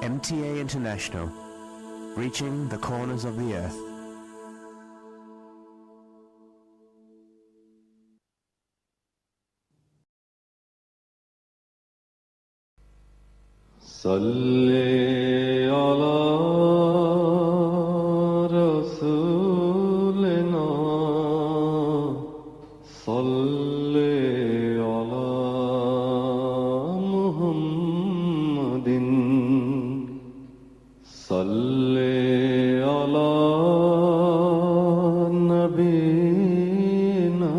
MTA International, reaching the corners of the earth. صلی علی رسولنا صلی علی محمد صلی علی نبینا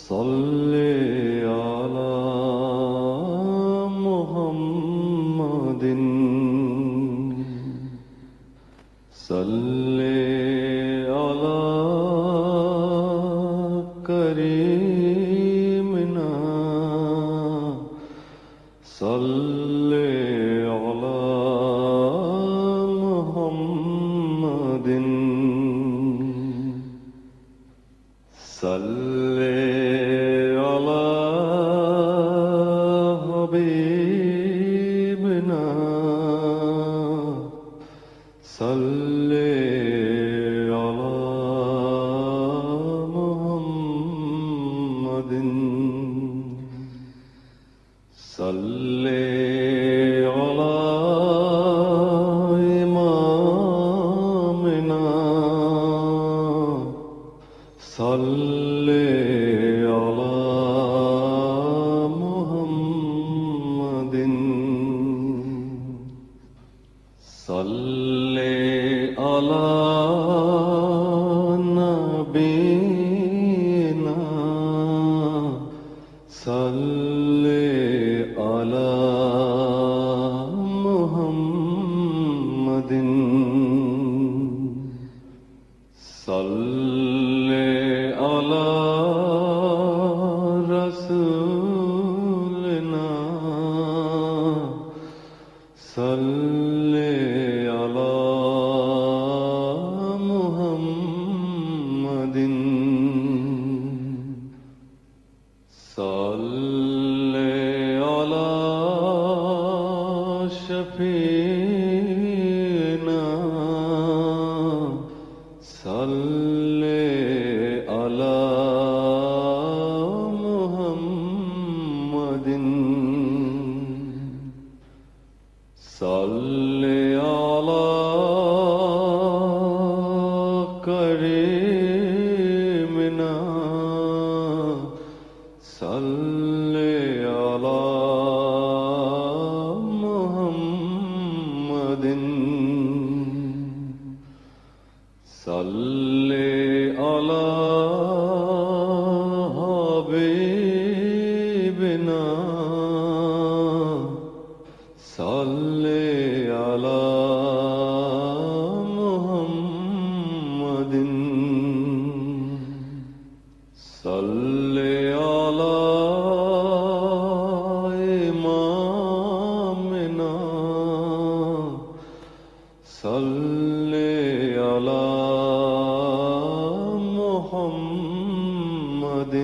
صلی علی محمد صلی علی کریمنا صلی علی محمد صلی علی حبیبنا صلی علی محمد صلی علی امامنا صلی علی محمد صلی علی نبینا صلی علی محمد صلی علی رسولنا صلی علی محمد صلی علی شفیعنا صلی علی محمد صلی علی کریمنا صلی علی محمد صلی علی حبیبنا صلی علی محمد صلی علی امامنا صلی علی محمد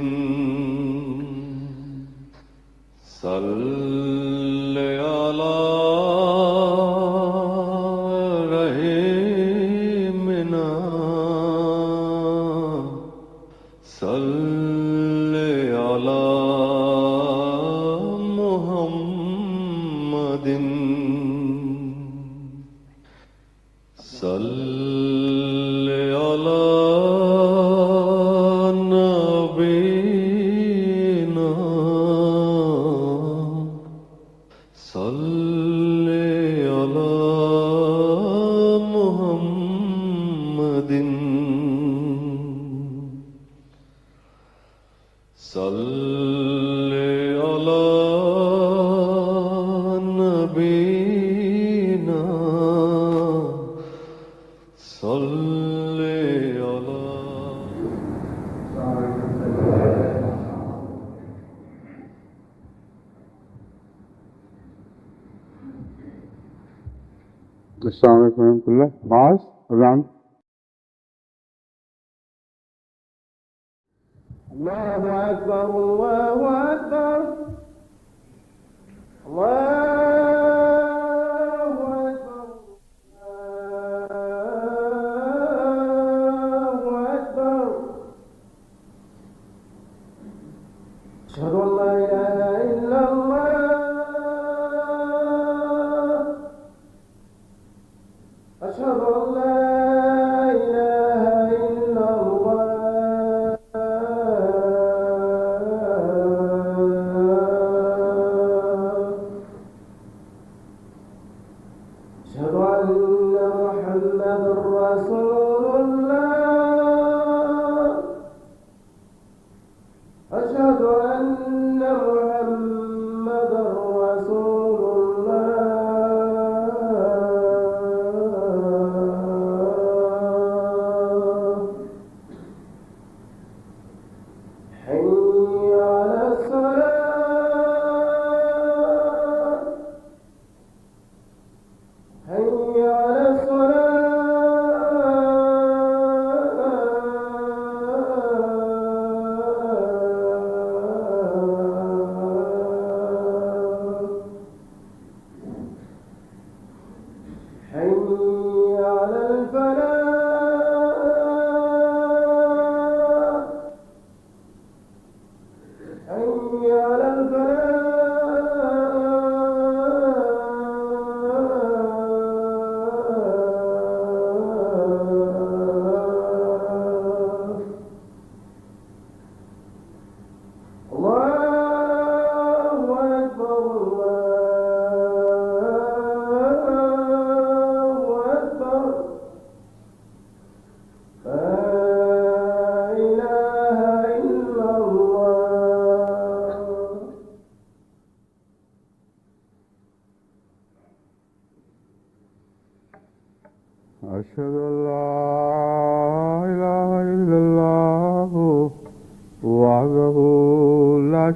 صلی علی رحیمنا صلی علی محمد صلی علی نبینا صلی علی محمد صلی علی نبینا صلی علی السلام علیکم ورحمۃ اللہ. معاذ اذان. الله أكبر الله أكبر الله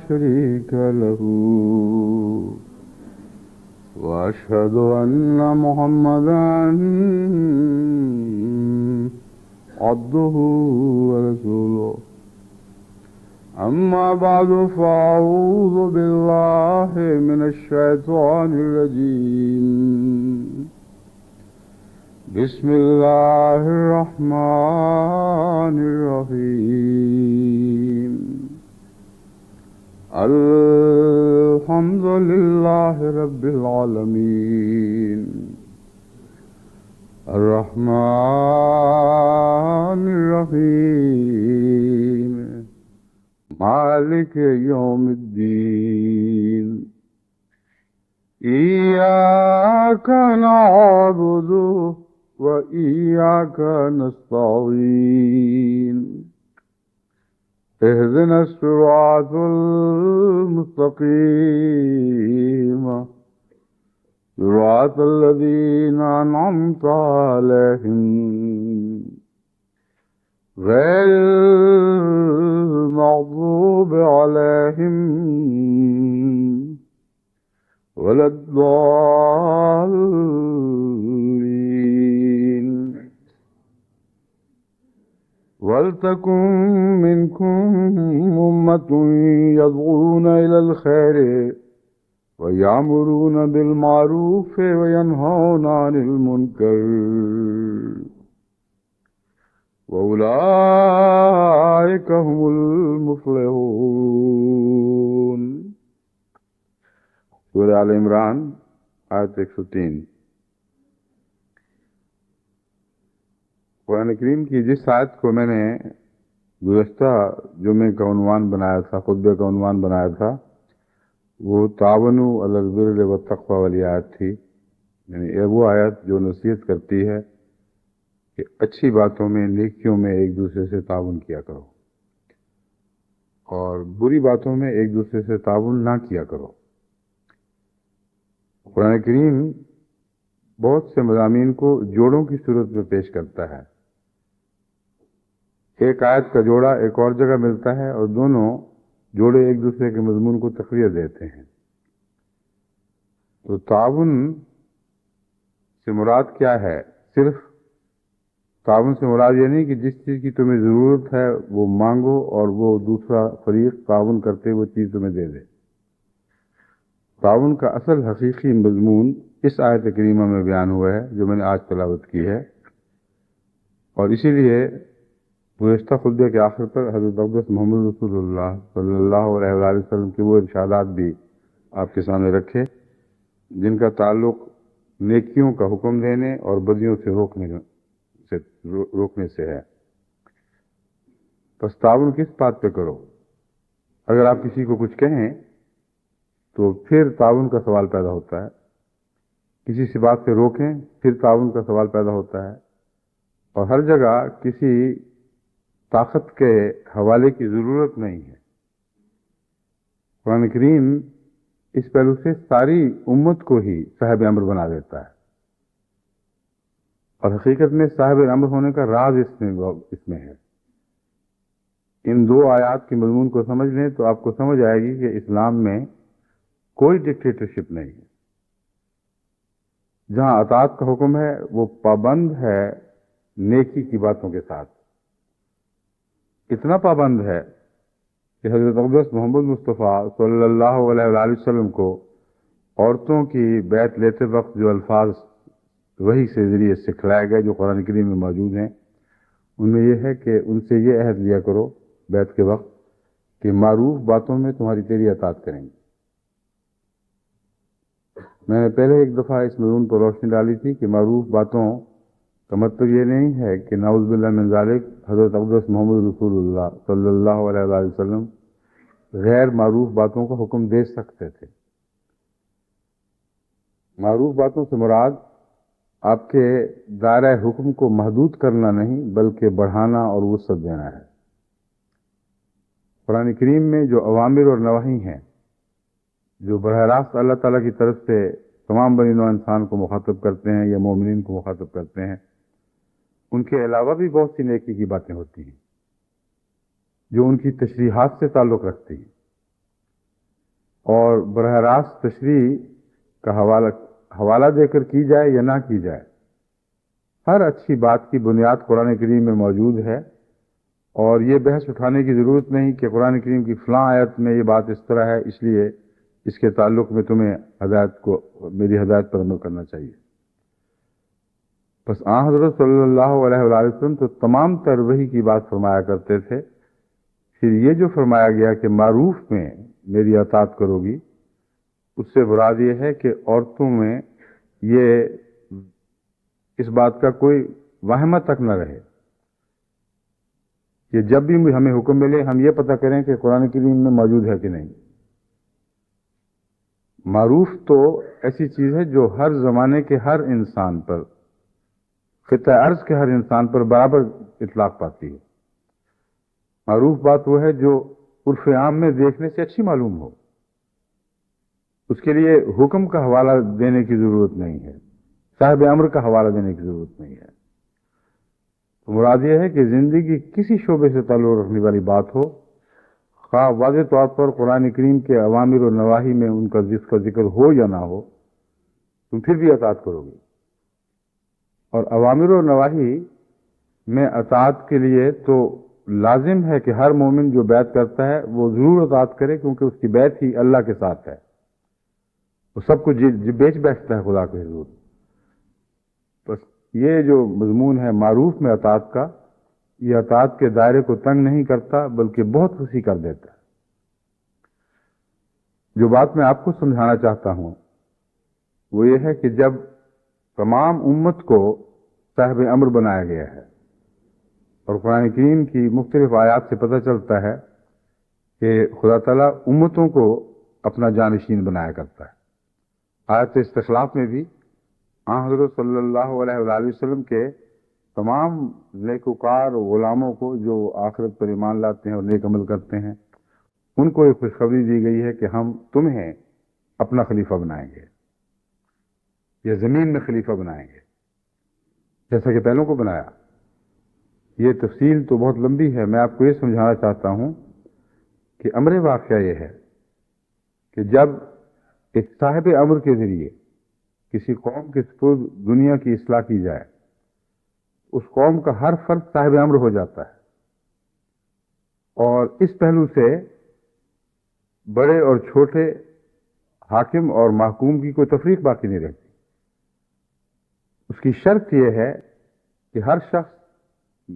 شريك له وأشهد أن محمدا عبده ورسوله أما بعد فأعوذ بالله من الشيطان الرجيم بسم الله الرحمن الرحيم الحمد لله رب العالمين الرحمن الرحيم مالك يوم الدين إياك نعبد وإياك نستعين اهدنا الصراط المستقيم صراط الذين أنعمت عليهم غير المغضوب عليهم ولا الضالين ولتكن منكم أمة يدعون إلى الخير ويأمرون بالمعروف وينهون عن المنكر وأولئك هم المفلحون. سورہ آل عمران آیت 103. قرآن کریم کی جس آیت کو میں نے گزشتہ جمعے کا عنوان بنایا تھا، خطبے کا عنوان بنایا تھا، وہ تعاونوا علی البر والتقوی والی آیت تھی. یعنی وہ آیت جو نصیحت کرتی ہے کہ اچھی باتوں میں، نیکیوں میں ایک دوسرے سے تعاون کیا کرو اور بری باتوں میں ایک دوسرے سے تعاون نہ کیا کرو. قرآن کریم بہت سے مضامین کو جوڑوں کی صورت میں پیش کرتا ہے. ایک آیت کا جوڑا ایک اور جگہ ملتا ہے اور دونوں جوڑے ایک دوسرے کے مضمون کو تقویت دیتے ہیں. تو تعاون سے مراد کیا ہے؟ صرف تعاون سے مراد یہ نہیں کہ جس چیز کی تمہیں ضرورت ہے وہ مانگو اور وہ دوسرا فریق تعاون کرتے وہ چیز تمہیں دے دے. تعاون کا اصل حقیقی مضمون اس آیت کریمہ میں بیان ہوا ہے جو میں نے آج تلاوت کی ہے، اور اسی لیے گزشتہ خطبے کے آخر پر حضرت اقدس محمد رسول اللہ صلی اللہ علیہ وسلم کے وہ ارشادات بھی آپ کے سامنے رکھے جن کا تعلق نیکیوں کا حکم دینے اور بدیوں سے روکنے سے ہے. پس تعاون کس بات پہ کرو؟ اگر آپ کسی کو کچھ کہیں تو پھر تعاون کا سوال پیدا ہوتا ہے. کسی سے بات سے روکیں پھر تعاون کا سوال پیدا ہوتا ہے. اور ہر جگہ کسی طاقت کے حوالے کی ضرورت نہیں ہے. قرآن کریم اس پہلو سے ساری امت کو ہی صاحب امر بنا دیتا ہے، اور حقیقت میں صاحب امر ہونے کا راز اس میں ہے. ان دو آیات کے مضمون کو سمجھ لیں تو آپ کو سمجھ آئے گی کہ اسلام میں کوئی ڈکٹیٹرشپ نہیں ہے. جہاں اطاعت کا حکم ہے وہ پابند ہے نیکی کی باتوں کے ساتھ. اتنا پابند ہے کہ حضرت اقدس محمد مصطفیٰ صلی اللہ علیہ وآلہ وسلم کو عورتوں کی بیعت لیتے وقت جو الفاظ وحی سے ذریعے سکھلائے گئے جو قرآن کریم میں موجود ہیں، ان میں یہ ہے کہ ان سے یہ عہد لیا کرو بیعت کے وقت کہ معروف باتوں میں تیری اطاعت کریں گے. میں نے پہلے ایک دفعہ اس مضمون پر روشنی ڈالی تھی کہ معروف باتوں کا مطلب یہ نہیں ہے کہ نعوذ باللہ من ذالک حضرت اقدس محمد رسول اللہ صلی اللہ علیہ وآلہ وسلم غیر معروف باتوں کا حکم دے سکتے تھے. معروف باتوں سے مراد آپ کے دائرہ حکم کو محدود کرنا نہیں بلکہ بڑھانا اور وسعت دینا ہے. قرآن کریم میں جو اوامر اور نواہی ہیں جو براہ راست اللہ تعالیٰ کی طرف سے تمام بنی نوع انسان کو مخاطب کرتے ہیں یا مومنین کو مخاطب کرتے ہیں، ان کے علاوہ بھی بہت سی نیکی کی باتیں ہوتی ہیں جو ان کی تشریحات سے تعلق رکھتی ہیں. اور براہ راست تشریح کا حوالہ دے کر کی جائے یا نہ کی جائے، ہر اچھی بات کی بنیاد قرآن کریم میں موجود ہے، اور یہ بحث اٹھانے کی ضرورت نہیں کہ قرآن کریم کی فلاں آیت میں یہ بات اس طرح ہے، اس لیے اس کے تعلق میں تمہیں میری ہدایت پر عمل کرنا چاہیے۔ بس حضرت صلی اللہ علیہ وآلہ وسلم تو تمام تر وحی کی بات فرمایا کرتے تھے۔ پھر یہ جو فرمایا گیا کہ معروف میں میری اطاعت کرو گی، اس سے مراد یہ ہے کہ عورتوں میں یہ اس بات کا کوئی واہمہ تک نہ رہے کہ جب بھی ہمیں حکم ملے ہم یہ پتہ کریں کہ قرآن کریم میں موجود ہے کہ نہیں۔ معروف تو ایسی چیز ہے جو ہر زمانے کے ہر انسان پر، خطہ ارض کے ہر انسان پر برابر اطلاق پاتی ہے۔ معروف بات وہ ہے جو عرف عام میں دیکھنے سے اچھی معلوم ہو، اس کے لیے حکم کا حوالہ دینے کی ضرورت نہیں ہے، صاحب امر کا حوالہ دینے کی ضرورت نہیں ہے۔ تو مراد یہ ہے کہ زندگی کسی شعبے سے تعلق رکھنے والی بات ہو، خواہ واضح طور پر قرآن کریم کے اوامر و نواہی میں ان کا ذکر ہو یا نہ ہو، تم پھر بھی اطاعت کرو گے۔ اور اوامر و نواہی میں اطاعت کے لیے تو لازم ہے کہ ہر مومن جو بیعت کرتا ہے وہ ضرور اطاعت کرے، کیونکہ اس کی بیعت ہی اللہ کے ساتھ ہے، وہ سب کچھ بیچ بیٹھتا ہے خدا کے حضور۔ بس یہ جو مضمون ہے معروف میں اطاعت کا، یہ اطاعت کے دائرے کو تنگ نہیں کرتا بلکہ بہت وسیع کر دیتا ہے۔ جو بات میں آپ کو سمجھانا چاہتا ہوں وہ یہ ہے کہ جب تمام امت کو صاحب امر بنایا گیا ہے، اور قرآن کریم کی مختلف آیات سے پتہ چلتا ہے کہ خدا تعالیٰ امتوں کو اپنا جانشین بنایا کرتا ہے۔ آیت استخلاف میں بھی حضرت صلی اللہ علیہ وآلہ وسلم کے تمام نیکوکار غلاموں کو جو آخرت پر ایمان لاتے ہیں اور نیک عمل کرتے ہیں، ان کو ایک خوشخبری دی گئی ہے کہ ہم تمہیں اپنا خلیفہ بنائیں گے، یا زمین میں خلیفہ بنائیں گے، جیسا کہ پہلوں کو بنایا۔ یہ تفصیل تو بہت لمبی ہے، میں آپ کو یہ سمجھانا چاہتا ہوں کہ امر واقعہ یہ ہے کہ جب ایک صاحب امر کے ذریعے کسی قوم کے سپرد دنیا کی اصلاح کی جائے، اس قوم کا ہر فرد صاحب امر ہو جاتا ہے، اور اس پہلو سے بڑے اور چھوٹے، حاکم اور محکوم کی کوئی تفریق باقی نہیں رہتی۔ اس کی شرط یہ ہے کہ ہر شخص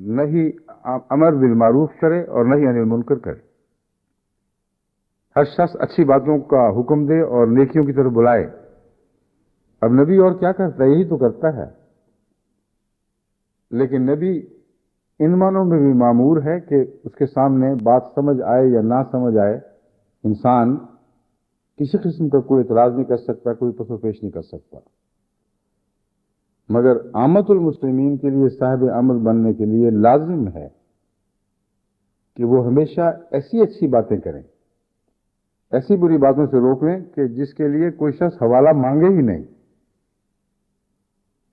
نہ ہی امر بالمعروف کرے اور نہ ہی عن المنکر کرے، ہر شخص اچھی باتوں کا حکم دے اور نیکیوں کی طرف بلائے۔ اب نبی اور کیا کرتا ہے؟ یہی تو کرتا ہے، لیکن نبی ان معنوں میں بھی مامور ہے کہ اس کے سامنے بات سمجھ آئے یا نہ سمجھ آئے، انسان کسی قسم کا کوئی اعتراض نہیں کر سکتا، کوئی پس و پیش نہیں کر سکتا۔ مگر عامت المسلمین کے لیے صاحب امر بننے کے لیے لازم ہے کہ وہ ہمیشہ ایسی اچھی باتیں کریں، ایسی بری باتوں سے روک لیں کہ جس کے لیے کوئی شخص حوالہ مانگے ہی نہیں۔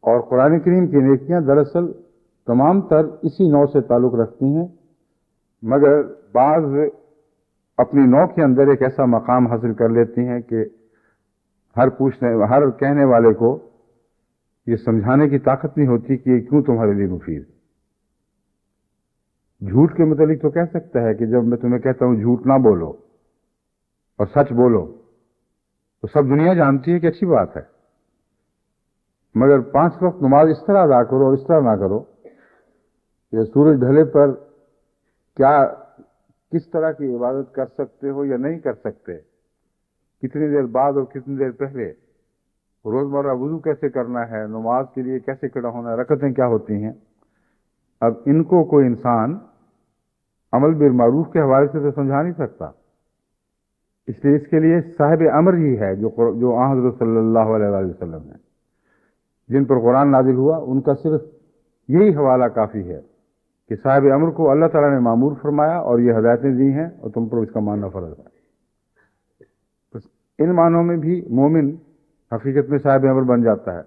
اور قرآن کریم کی نیکیاں دراصل تمام تر اسی نوع سے تعلق رکھتی ہیں، مگر بعض اپنی نوع کے اندر ایک ایسا مقام حاصل کر لیتی ہیں کہ ہر کہنے والے کو یہ سمجھانے کی طاقت نہیں ہوتی کہ یہ کیوں تمہارے لیے مفید ہے۔ جھوٹ کے متعلق تو کہہ سکتا ہے کہ جب میں تمہیں کہتا ہوں جھوٹ نہ بولو اور سچ بولو، تو سب دنیا جانتی ہے کہ اچھی بات ہے، مگر 5 وقت نماز اس طرح ادا کرو اور اس طرح نہ کرو کہ سورج ڈھلے پر کس طرح کی عبادت کر سکتے ہو یا نہیں کر سکتے، کتنی دیر بعد اور کتنی دیر پہلے، روزمرہ وضو کیسے کرنا ہے، نماز کے لیے کیسے کھڑا ہونا ہے، رکعتیں کیا ہوتی ہیں۔ اب ان کو کوئی انسان عمل بالمعروف کے حوالے سے تو سمجھا نہیں سکتا، اس لیے اس کے لیے صاحب امر ہی ہے جو حضرت صلی اللہ علیہ وآلہ وسلم ہے، جن پر قرآن نازل ہوا۔ ان کا صرف یہی حوالہ کافی ہے کہ صاحب امر کو اللہ تعالیٰ نے معمور فرمایا اور یہ ہدایتیں دی ہیں اور تم پر اس کا ماننا فرض ہے۔ بس ان معنوں میں بھی مومن حقیقت میں صاحب امر بن جاتا ہے۔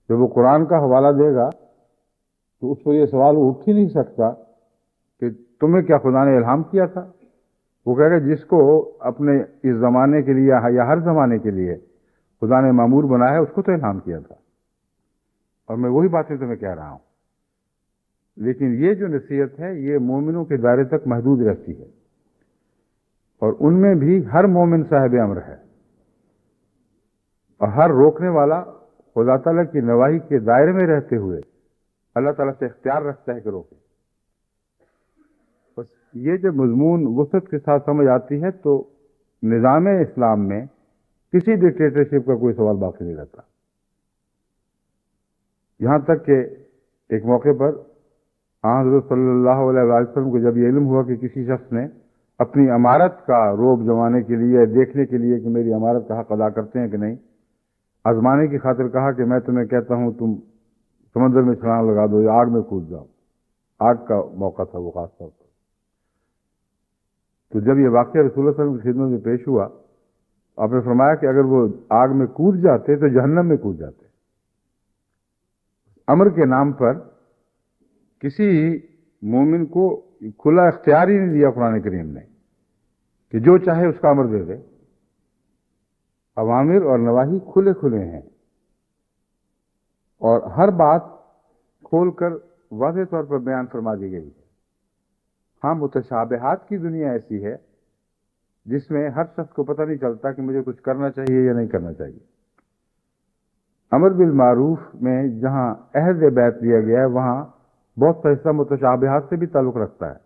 جب وہ قرآن کا حوالہ دے گا تو اس پر یہ سوال اٹھ ہی نہیں سکتا کہ تمہیں کیا خدا نے الہام کیا تھا، وہ کہے گا جس کو اپنے اس زمانے کے لیے یا ہر زمانے کے لیے خدا نے معمور بنایا ہے اس کو تو الہام کیا تھا، اور میں وہی باتیں تمہیں کہہ رہا ہوں. لیکن یہ جو نصیحت ہے یہ مومنوں کے دائرے تک محدود رہتی ہے، اور ان میں بھی ہر مومن صاحب امر ہے، اور ہر روکنے والا خدا تعالیٰ کی نواحی کے دائرے میں رہتے ہوئے اللہ تعالیٰ سے اختیار رکھتا ہے کہ روکے. بس یہ جب مضمون وسعت کے ساتھ سمجھ آتی ہے تو نظام اسلام میں کسی ڈکٹیٹرشپ کا کوئی سوال باقی نہیں رہتا. یہاں تک کہ ایک موقع پر حضرت صلی اللہ علیہ وسلم کو جب یہ علم ہوا کہ کسی شخص نے اپنی امارت کا روب جمانے کے لیے، دیکھنے کے لیے کہ میری امارت کا حق ادا کرتے ہیں کہ نہیں، آزمانے کی خاطر کہا کہ میں تمہیں کہتا ہوں تم سمندر میں چھلانگ لگا دو یا آگ میں کود جاؤ. آگ کا موقع تھا وہ خاص طور پر. تو جب یہ واقعہ رسول اللہ صلی اللہ علیہ وسلم کی خدمت میں پیش ہوا، آپ نے فرمایا کہ اگر وہ آگ میں کود جاتے تو جہنم میں کود جاتے. امر کے نام پر کسی مومن کو کھلا اختیار ہی نہیں دیا قرآن کریم نے کہ جو چاہے اس کا امر دے دے. اوامر اور نواہی کھلے کھلے ہیں، اور ہر بات کھول کر واضح طور پر بیان فرما دی گئی ہے. ہاں، متشابہات کی دنیا ایسی ہے جس میں ہر شخص کو پتہ نہیں چلتا کہ مجھے کچھ کرنا چاہیے یا نہیں کرنا چاہیے. امر بالمعروف میں جہاں عہد بیعت دیا گیا ہے وہاں بہت سا حصہ متشابہات سے بھی تعلق رکھتا ہے.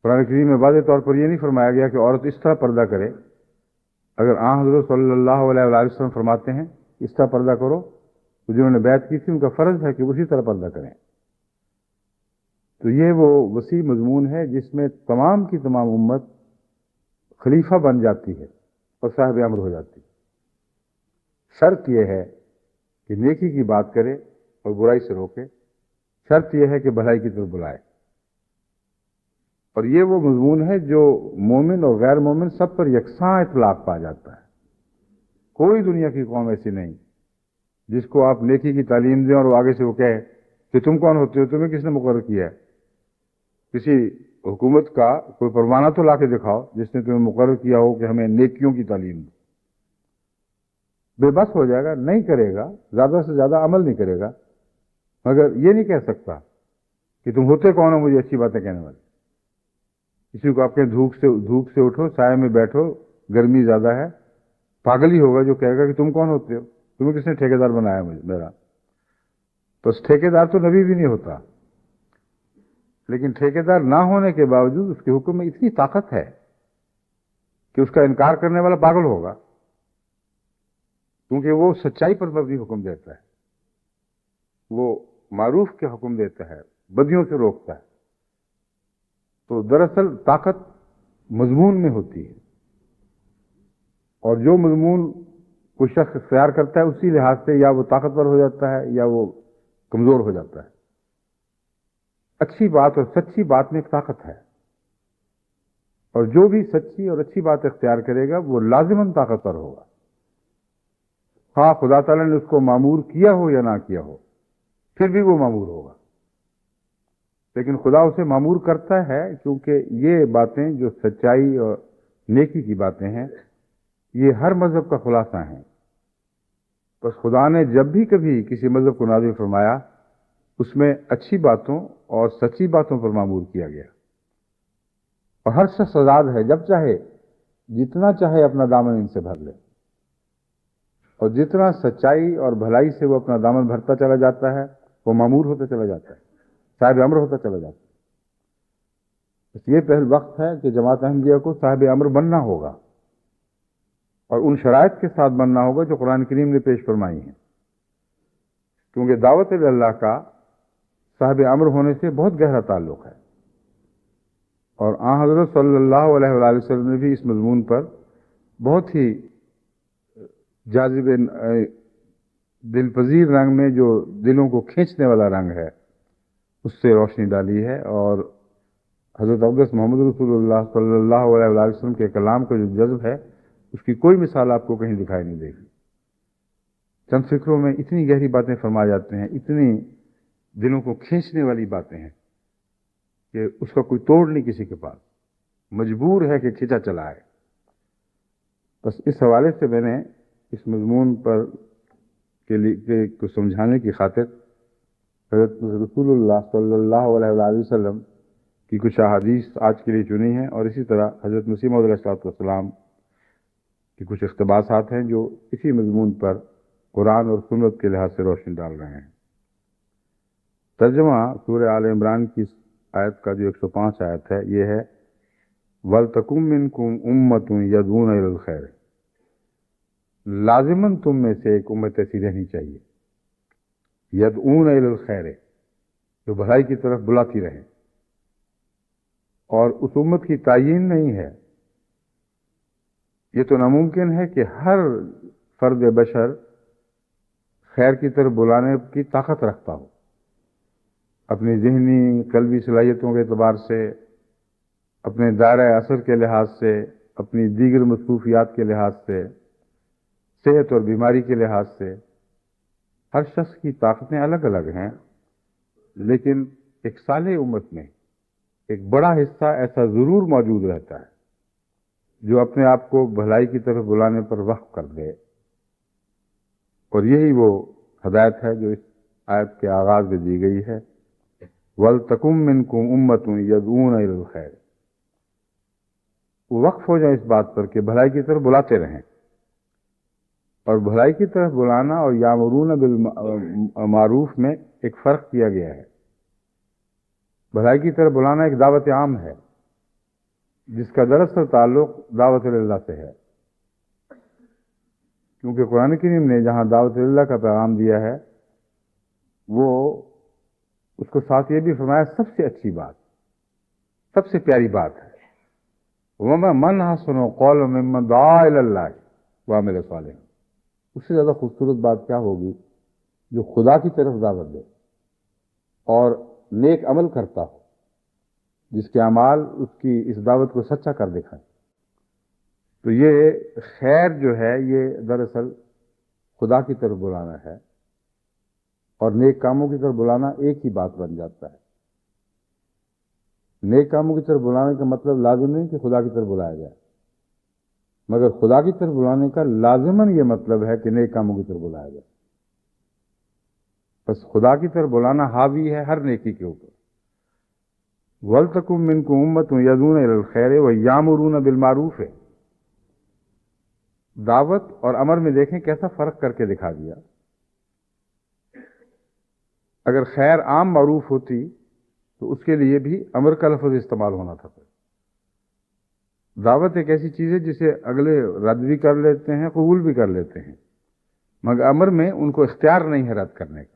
قرآن کریم میں واضح طور پر یہ نہیں فرمایا گیا کہ عورت اس طرح پردہ کرے. اگر حضرت صلی اللہ علیہ وسلم فرماتے ہیں اس طرح پردہ کرو تو جنہوں نے بیعت کی تھی ان کا فرض ہے کہ اسی طرح پردہ کریں. تو یہ وہ وسیع مضمون ہے جس میں تمام کی تمام امت خلیفہ بن جاتی ہے اور صاحب امر ہو جاتی ہے. شرط یہ ہے کہ نیکی کی بات کرے اور برائی سے روکے. شرط یہ ہے کہ بھلائی کی طرف بلائے. اور یہ وہ مضمون ہے جو مومن اور غیر مومن سب پر یکساں اطلاق پا جاتا ہے. کوئی دنیا کی قوم ایسی نہیں جس کو آپ نیکی کی تعلیم دیں اور وہ آگے سے وہ کہے کہ تم کون ہوتے ہو، تمہیں کس نے مقرر کیا ہے. کسی حکومت کا کوئی پروانہ تو لا کے دکھاؤ جس نے تمہیں مقرر کیا ہو کہ ہمیں نیکیوں کی تعلیم دو. بے بس ہو جائے گا، نہیں کرے گا، زیادہ سے زیادہ عمل نہیں کرے گا، مگر یہ نہیں کہہ سکتا کہ تم ہوتے کون ہو مجھے اچھی باتیں کہنے والے. کسی کو آپ کہیں دھوپ سے اٹھو، سائے میں بیٹھو، گرمی زیادہ ہے، پاگل ہی ہوگا جو کہے گا کہ تم کون ہوتے ہو، تمہیں کس نے ٹھیکیدار بنایا میرا. بس ٹھیکیدار تو نبی بھی نہیں ہوتا، لیکن ٹھیکیدار نہ ہونے کے باوجود اس کے حکم میں اتنی طاقت ہے کہ اس کا انکار کرنے والا پاگل ہوگا، کیونکہ وہ سچائی پر مبنی حکم دیتا ہے، وہ معروف کے حکم دیتا ہے، بدیوں سے روکتا ہے. تو دراصل طاقت مضمون میں ہوتی ہے، اور جو مضمون کوئی شخص اختیار کرتا ہے اسی لحاظ سے یا وہ طاقتور ہو جاتا ہے یا وہ کمزور ہو جاتا ہے. اچھی بات اور سچی بات میں ایک طاقت ہے، اور جو بھی سچی اور اچھی بات اختیار کرے گا وہ لازماً طاقتور ہوگا. ہاں، خدا تعالیٰ نے اس کو معمور کیا ہو یا نہ کیا ہو پھر بھی وہ معمور ہوگا. لیکن خدا اسے معمور کرتا ہے کیونکہ یہ باتیں جو سچائی اور نیکی کی باتیں ہیں یہ ہر مذہب کا خلاصہ ہیں. بس خدا نے جب بھی کبھی کسی مذہب کو نازل فرمایا اس میں اچھی باتوں اور سچی باتوں پر معمور کیا گیا. اور ہر شخص آزاد ہے، جب چاہے جتنا چاہے اپنا دامن ان سے بھر لے، اور جتنا سچائی اور بھلائی سے وہ اپنا دامن بھرتا چلا جاتا ہے وہ معمور ہوتا چلا جاتا ہے، صاحب امر ہوتا چلا جاتا ہے. بس یہ پہل وقت ہے کہ جماعت احمدیہ کو صاحب امر بننا ہوگا، اور ان شرائط کے ساتھ بننا ہوگا جو قرآن کریم نے پیش فرمائی ہیں. کیونکہ دعوت اللہ کا صاحب امر ہونے سے بہت گہرا تعلق ہے، اور حضرت صلی اللہ علیہ وآلہ وسلم نے بھی اس مضمون پر بہت ہی جاذب دل پذیر رنگ میں جو دلوں کو کھینچنے والا رنگ ہے اس سے روشنی ڈالی ہے. اور حضرت اقدس محمد رسول اللہ صلی اللہ علیہ وآلہ وسلم کے کلام کا جو جذب ہے اس کی کوئی مثال آپ کو کہیں دکھائی نہیں دے گی. چند فکروں میں اتنی گہری باتیں فرما جاتے ہیں، اتنی دلوں کو کھینچنے والی باتیں ہیں کہ اس کا کوئی توڑ نہیں کسی کے پاس. مجبور ہے کہ کھینچا چلائے. بس اس حوالے سے میں نے اس مضمون پر کے لیے کو سمجھانے کی خاطر حضرت رسول اللہ صلی اللہ علیہ وآلہ وسلم کی کچھ احادیث آج کے لیے چنی ہیں، اور اسی طرح حضرت مسیح موعود علیہ السلام کی کچھ اقتباسات ہیں جو اسی مضمون پر قرآن اور سنت کے لحاظ سے روشنی ڈال رہے ہیں. ترجمہ سورہ آل عمران کی آیت کا جو 105 آیت ہے یہ ہے وَلْتَكُن مِّنكُمْ أُمَّةٌ يَدْعُونَ إِلَى الْخَيْرِ. لازماً تم میں سے ایک امت ایسی رہنی چاہیے یدعون الی الخیر، جو بھلائی کی طرف بلاتی رہے. اور اس امت کی تعیین نہیں ہے، یہ تو ناممکن ہے کہ ہر فرد بشر خیر کی طرف بلانے کی طاقت رکھتا ہو، اپنی ذہنی قلبی صلاحیتوں کے اعتبار سے، اپنے دائرہ اثر کے لحاظ سے، اپنی دیگر مصروفیات کے لحاظ سے، صحت اور بیماری کے لحاظ سے. ہر شخص کی طاقتیں الگ الگ ہیں، لیکن ایک صالح امت میں ایک بڑا حصہ ایسا ضرور موجود رہتا ہے جو اپنے آپ کو بھلائی کی طرف بلانے پر وقف کر دے. اور یہی وہ ہدایت ہے جو اس آیت کے آغاز میں دی گئی ہے وَلْتَكُن مِّنكُمْ أُمَّةٌ يَدْعُونَ إِلَى الْخَيْرِ. وقف ہو جائے اس بات پر کہ بھلائی کی طرف بلاتے رہیں. اور بھلائی کی طرف بلانا اور یامرون بالمعروف میں ایک فرق کیا گیا ہے. بھلائی کی طرف بلانا ایک دعوت عام ہے جس کا دراصل تعلق دعوت اللہ سے ہے، کیونکہ قرآن کریم نے جہاں دعوت اللہ کا پیغام دیا ہے وہ اس کو ساتھ یہ بھی فرمایا سب سے اچھی بات، سب سے پیاری بات ہے وَمَنْ أَحْسَنُ قَوْلًا مِّمَّنْ دَعَا إِلَى اللَّهِ وَعَمِلَ صَالِحًا. اس سے زیادہ خوبصورت بات کیا ہوگی جو خدا کی طرف دعوت دے اور نیک عمل کرتا ہو، جس کے اعمال اس کی اس دعوت کو سچا کر دکھائیں. تو یہ خیر جو ہے یہ دراصل خدا کی طرف بلانا ہے، اور نیک کاموں کی طرف بلانا ایک ہی بات بن جاتا ہے. نیک کاموں کی طرف بلانے کا مطلب لازم نہیں کہ خدا کی طرف بلایا جائے، مگر خدا کی طرف بلانے کا لازماً یہ مطلب ہے کہ نیک کاموں کی طرف بلایا جائے. بس خدا کی طرف بلانا حاوی ہے ہر نیکی کے اوپر. وَلْتَكُن مِّنكُمْ أُمَّةٌ يَدْعُونَ إِلَى الْخَيْرِ وَيَأْمُرُونَ بِالْمَعْرُوفِ. دعوت اور امر میں دیکھیں کیسا فرق کر کے دکھا دیا. اگر خیر عام معروف ہوتی تو اس کے لیے بھی امر کا لفظ استعمال ہونا تھا. دعوت ایک ایسی چیز ہے جسے اگلے رد بھی کر لیتے ہیں، قبول بھی کر لیتے ہیں، مگر امر میں ان کو اختیار نہیں ہے رد کرنے کا.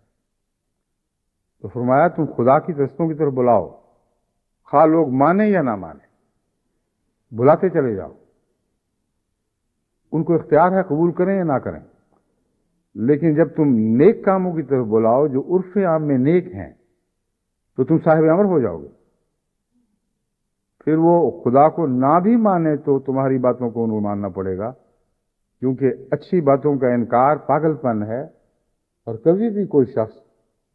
تو فرمایا تم خدا کی رستوں کی طرف بلاؤ، خواہ لوگ مانیں یا نہ مانیں، بلاتے چلے جاؤ. ان کو اختیار ہے قبول کریں یا نہ کریں. لیکن جب تم نیک کاموں کی طرف بلاؤ جو عرف عام میں نیک ہیں تو تم صاحب امر ہو جاؤ گے. پھر وہ خدا کو نہ بھی مانے تو تمہاری باتوں کو انہیں ماننا پڑے گا، کیونکہ اچھی باتوں کا انکار پاگل پن ہے. اور کبھی بھی کوئی شخص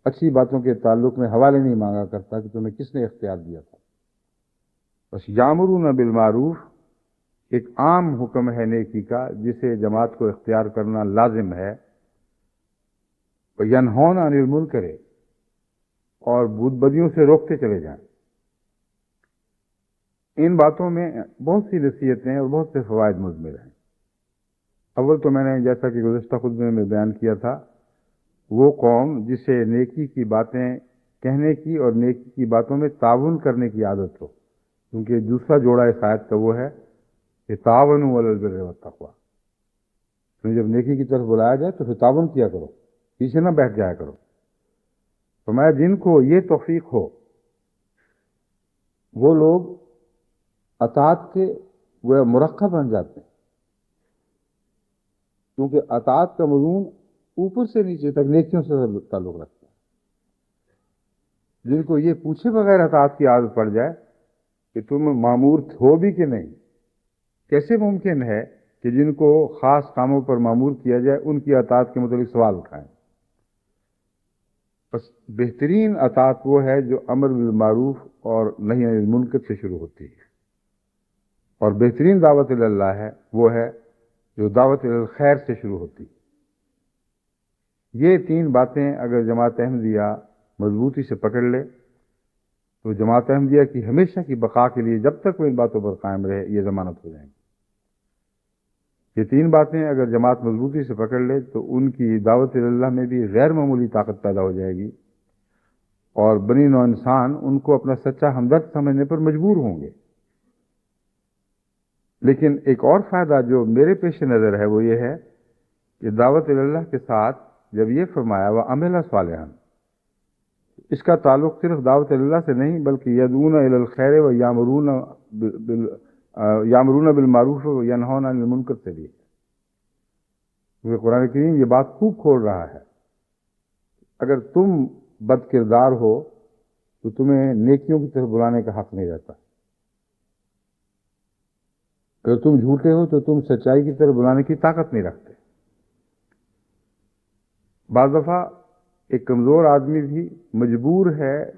اچھی باتوں کے تعلق میں حوالے نہیں مانگا کرتا کہ تمہیں کس نے اختیار دیا تھا. بس یامرون بالمعروف ایک عام حکم ہے نیکی کا جسے جماعت کو اختیار کرنا لازم ہے. ینہون عن المنکر، اور بد بدیوں سے روکتے چلے جائیں. ان باتوں میں بہت سی نصیحتیں اور بہت سے فوائد مضمر ہیں. اول تو میں نے جیسا کہ گزشتہ خطبے میں بیان کیا تھا، وہ قوم جسے نیکی کی باتیں کہنے کی اور نیکی کی باتوں میں تعاون کرنے کی عادت ہو، کیونکہ دوسرا جوڑا اس آیت کا وہ ہے کہ تعاونوا علی البر والتقوی. تو جب نیکی کی طرف بلایا جائے تو پھر تعاون کیا کرو، پیچھے نہ بیٹھ جایا کرو. تو میں جن کو یہ توفیق ہو وہ لوگ اطاعت کے وہ مرقع بن جاتے ہیں، کیونکہ اطاعت کا مضمون اوپر سے نیچے تک نیکیوں سے تعلق رکھتا ہے. جن کو یہ پوچھے بغیر اطاعت کی عادت پڑ جائے کہ تم مامور ہو بھی کہ نہیں، کیسے ممکن ہے کہ جن کو خاص کاموں پر مامور کیا جائے ان کی اطاعت کے متعلق سوال اٹھائیں. بس بہترین اطاعت وہ ہے جو امر بالمعروف اور نہی عن المنکر سے شروع ہوتی ہے. اور بہترین دعوت اللہ ہے وہ ہے جو دعوت خیر سے شروع ہوتی. یہ تین باتیں اگر جماعت احمدیہ مضبوطی سے پکڑ لے تو جماعت احمدیہ کی ہمیشہ کی بقا کے لیے جب تک وہ ان باتوں پر قائم رہے یہ ضمانت ہو جائیں گی. یہ تین باتیں اگر جماعت مضبوطی سے پکڑ لے تو ان کی دعوت اللہ میں بھی غیر معمولی طاقت پیدا ہو جائے گی اور بنی نوع انسان ان کو اپنا سچا ہمدرد سمجھنے پر مجبور ہوں گے. لیکن ایک اور فائدہ جو میرے پیش نظر ہے وہ یہ ہے کہ دعوت اللہ کے ساتھ جب یہ فرمایا وہ عمل صالحا، اس کا تعلق صرف دعوت اللہ سے نہیں بلکہ یدعون الی الخیر و یامرون بالمعروف و ینہون عن المنکر سے بھی ہے. کیونکہ قرآن کریم یہ بات خوب کھول رہا ہے، اگر تم بد کردار ہو تو تمہیں نیکیوں کی طرف بلانے کا حق نہیں رہتا. اگر تم جھوٹے ہو تو تم سچائی کی طرف بلانے کی طاقت نہیں رکھتے. بعض دفعہ ایک کمزور آدمی بھی مجبور ہے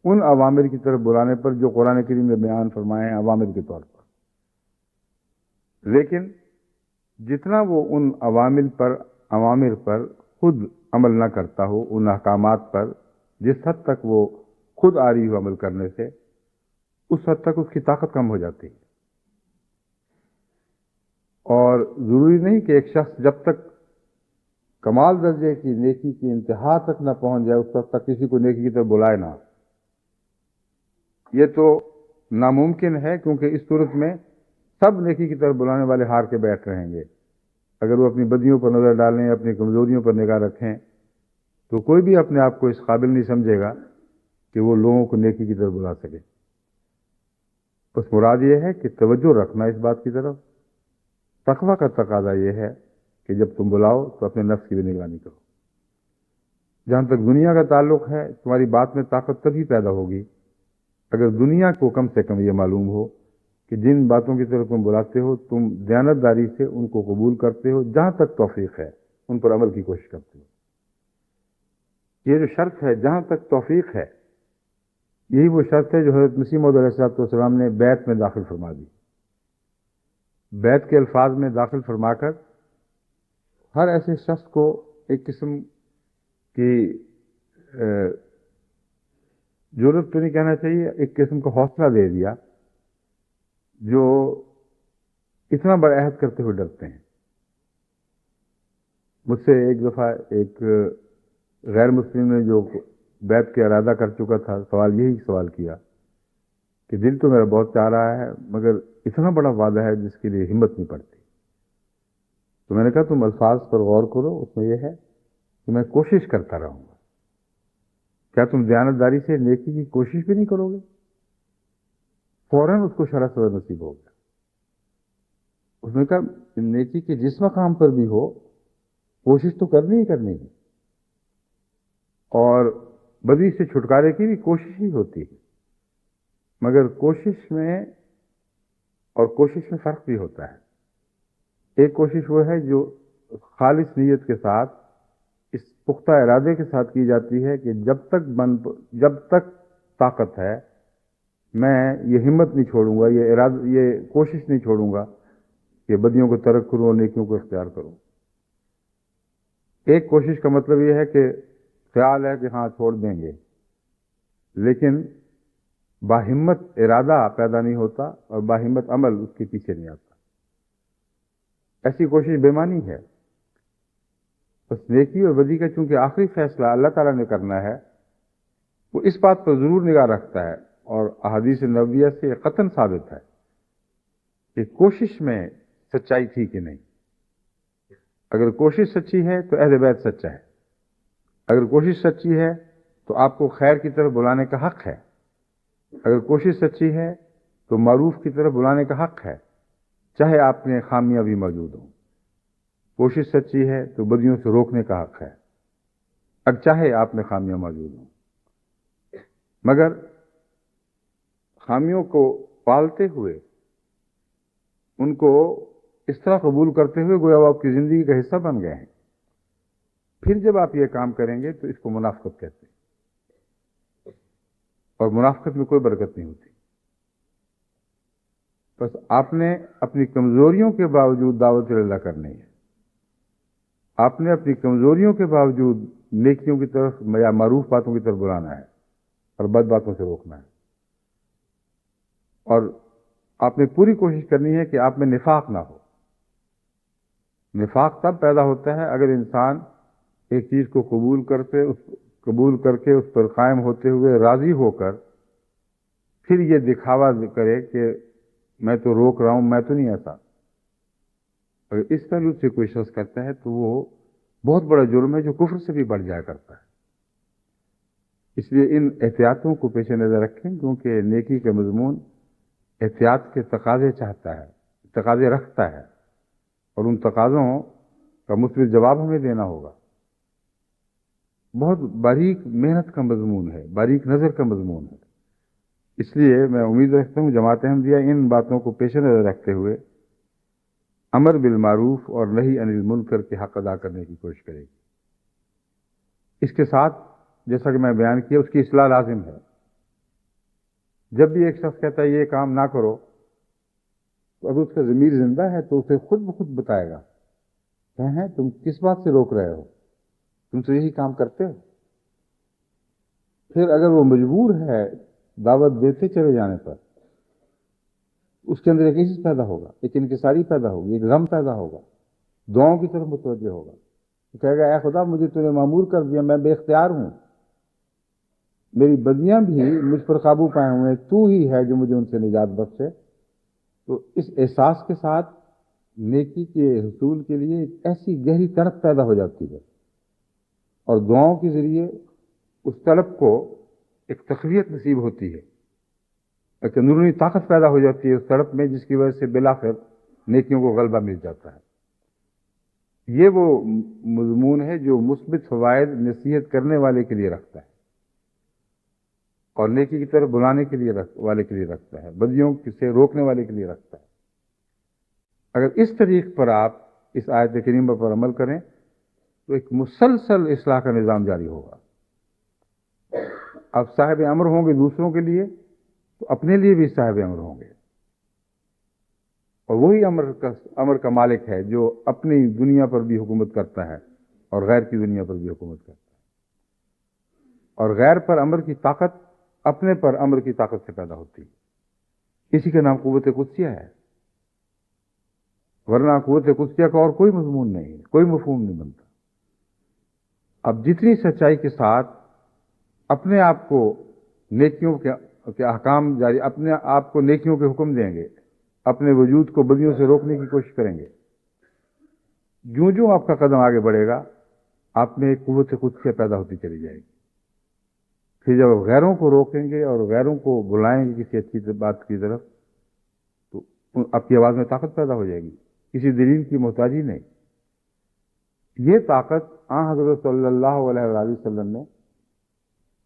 ان عوامر کی طرف بلانے پر جو قرآن کریم میں بیان فرمائے ہیں عوامر کے طور پر، لیکن جتنا وہ ان عوامر پر خود عمل نہ کرتا ہو، ان احکامات پر جس حد تک وہ خود آری ہو عمل کرنے سے، اس حد تک اس کی طاقت کم ہو جاتی ہے. اور ضروری نہیں کہ ایک شخص جب تک کمال درجے کی نیکی کی انتہا تک نہ پہنچ جائے اس وقت تک کسی کو نیکی کی طرف بلائے نہ. یہ تو ناممکن ہے کیونکہ اس صورت میں سب نیکی کی طرف بلانے والے ہار کے بیٹھ رہیں گے. اگر وہ اپنی بدیوں پر نظر ڈالیں، اپنی کمزوریوں پر نگاہ رکھیں تو کوئی بھی اپنے آپ کو اس قابل نہیں سمجھے گا کہ وہ لوگوں کو نیکی کی طرف بلا سکے. بس مراد یہ ہے کہ توجہ رکھنا اس بات کی طرف. تقویٰ کا تقاضا یہ ہے کہ جب تم بلاؤ تو اپنے نفس کی بھی نگرانی کرو. جہاں تک دنیا کا تعلق ہے تمہاری بات میں طاقت تبھی پیدا ہوگی اگر دنیا کو کم سے کم یہ معلوم ہو کہ جن باتوں کی طرف تم بلاتے ہو تم دیانتداری سے ان کو قبول کرتے ہو، جہاں تک توفیق ہے ان پر عمل کی کوشش کرتے ہو. یہ جو شرط ہے جہاں تک توفیق ہے، یہی وہ شرط ہے جو حضرت مسیح موعود علیہ السلام نے بیعت میں داخل فرما دی. بیعت کے الفاظ میں داخل فرما کر ہر ایسے شخص کو ایک قسم کی جرأت تو نہیں کہنا چاہیے، ایک قسم کا حوصلہ دے دیا جو اتنا بڑا عہد کرتے ہوئے ڈرتے ہیں. مجھ سے ایک دفعہ ایک غیر مسلم نے جو بیعت کا ارادہ کر چکا تھا یہی سوال کیا کہ دل تو میرا بہت چاہ رہا ہے مگر اتنا بڑا وعدہ ہے جس کے لیے ہمت نہیں پڑتی. تو میں نے کہا تم الفاظ پر غور کرو، اس میں یہ ہے کہ میں کوشش کرتا رہوں گا. کیا تم دیانتداری سے نیکی کی کوشش بھی نہیں کرو گے؟ فوراً اس کو شرح صدر نصیب ہو گیا. اس نے کہا نیکی کے جس مقام پر بھی ہو کوشش تو کرنی ہی کرنی ہے، اور بدی سے چھٹکارے کی بھی کوشش ہی ہوتی ہے. مگر کوشش میں اور کوشش میں فرق بھی ہوتا ہے. ایک کوشش وہ ہے جو خالص نیت کے ساتھ اس پختہ ارادے کے ساتھ کی جاتی ہے کہ جب تک طاقت ہے میں یہ ہمت نہیں چھوڑوں گا، یہ کوشش نہیں چھوڑوں گا کہ بدیوں کو ترک کروں اور نیکیوں کو اختیار کروں. ایک کوشش کا مطلب یہ ہے کہ خیال ہے کہ ہاں چھوڑ دیں گے، لیکن باہمت ارادہ پیدا نہیں ہوتا اور باہمت عمل اس کے پیچھے نہیں آتا. ایسی کوشش بےمانی ہے. بس نیکی اور بدی کا چونکہ آخری فیصلہ اللہ تعالیٰ نے کرنا ہے، وہ اس بات پر ضرور نگاہ رکھتا ہے اور احادیث نبویہ سے قطعاً ثابت ہے کہ کوشش میں سچائی تھی کہ نہیں. اگر کوشش سچی ہے تو اہل بیت سچا ہے. اگر کوشش سچی ہے تو آپ کو خیر کی طرف بلانے کا حق ہے. اگر کوشش سچی ہے تو معروف کی طرف بلانے کا حق ہے، چاہے آپ میں خامیاں بھی موجود ہوں. کوشش سچی ہے تو بدیوں سے روکنے کا حق ہے، اب چاہے آپ میں خامیاں موجود ہوں. مگر خامیوں کو پالتے ہوئے ان کو اس طرح قبول کرتے ہوئے گویا وہ آپ کی زندگی کا حصہ بن گئے ہیں. پھر جب آپ یہ کام کریں گے تو اس کو منافقت کہتے ہیں، اور منافقت میں کوئی برکت نہیں ہوتی. بس آپ نے اپنی کمزوریوں کے باوجود دعوت اللہ کرنی ہے. آپ نے اپنی کمزوریوں کے باوجود نیکیوں کی طرف یا معروف باتوں کی طرف بلانا ہے اور بد باتوں سے روکنا ہے. اور آپ نے پوری کوشش کرنی ہے کہ آپ میں نفاق نہ ہو. نفاق تب پیدا ہوتا ہے اگر انسان ایک چیز کو قبول کر کے اس پر قائم ہوتے ہوئے راضی ہو کر پھر یہ دکھاوا کرے کہ میں تو روک رہا ہوں، میں تو نہیں ایسا. اگر اس پہلو سے کوئی شخص کرتا ہے تو وہ بہت بڑا جرم ہے جو کفر سے بھی بڑھ جایا کرتا ہے. اس لیے ان احتیاطوں کو پیش نظر رکھیں، کیونکہ نیکی کا مضمون احتیاط کے تقاضے تقاضے رکھتا ہے، اور ان تقاضوں کا مثبت جواب ہمیں دینا ہوگا. بہت باریک محنت کا مضمون ہے، باریک نظر کا مضمون ہے. اس لیے میں امید رکھتا ہوں جماعت احمدیہ ان باتوں کو پیش نظر رکھتے ہوئے امر بالمعروف اور نہی عن المنکر کے حق ادا کرنے کی کوشش کرے گی. اس کے ساتھ جیسا کہ میں بیان کیا، اس کی اصلاح لازم ہے. جب بھی ایک شخص کہتا ہے یہ کام نہ کرو، تو اگر اس کا ضمیر زندہ ہے تو اسے خود بخود بتائے گا کہ تم کس بات سے روک رہے ہو، تم تو یہی کام کرتے ہو. پھر اگر وہ مجبور ہے دعوت دیتے چلے جانے پر، اس کے اندر ایک چیز پیدا ہوگا، ایک انکساری پیدا ہوگی، ایک غم پیدا ہوگا، دعاؤں کی طرف متوجہ ہوگا. تو کہے گا اے خدا مجھے تو نے معمور کر دیا، میں بے اختیار ہوں، میری بدیاں بھی مجھ پر قابو پائے ہوئے ہیں، تو ہی ہے جو مجھے ان سے نجات بخشے. تو اس احساس کے ساتھ نیکی کے حصول کے لیے ایک ایسی گہری طلب پیدا ہو جاتی ہے، اور دعاؤں کے ذریعے اس طلب کو ایک تقویت نصیب ہوتی ہے، ایک اندرونی طاقت پیدا ہو جاتی ہے اس طلب میں، جس کی وجہ سے بالآخر نیکیوں کو غلبہ مل جاتا ہے. یہ وہ مضمون ہے جو مثبت فوائد نصیحت کرنے والے کے لیے رکھتا ہے اور نیکی کی طرف بلانے کے لیے والے کے لیے رکھتا ہے، بدیوں سے روکنے والے کے لیے رکھتا ہے. اگر اس طریق پر آپ اس آیت کریمہ پر عمل کریں تو ایک مسلسل اصلاح کا نظام جاری ہوگا. آپ صاحب امر ہوں گے دوسروں کے لیے تو اپنے لیے بھی صاحب امر ہوں گے، اور وہی امر کا مالک ہے جو اپنی دنیا پر بھی حکومت کرتا ہے اور غیر کی دنیا پر بھی حکومت کرتا ہے. اور غیر پر امر کی طاقت اپنے پر امر کی طاقت سے پیدا ہوتی ہے. اسی کا نام قوت قدسیہ ہے، ورنہ قوت قدسیہ کا اور کوئی مضمون نہیں ہے، کوئی مفہوم نہیں بنتا. اب جتنی سچائی کے ساتھ اپنے آپ کو نیکیوں کے احکام جاری، اپنے آپ کو نیکیوں کے حکم دیں گے، اپنے وجود کو بدیوں سے روکنے کی کوشش کریں گے، جوں جوں آپ کا قدم آگے بڑھے گا آپ میں ایک قوت قدسیہ پیدا ہوتی چلی جائے گی. پھر جب غیروں کو روکیں گے اور غیروں کو بلائیں گے کسی اچھی بات کی طرف، تو آپ کی آواز میں طاقت پیدا ہو جائے گی، کسی دلیل کی محتاجی نہیں. یہ طاقت حضرت صلی اللہ علیہ وآلہ وسلم نے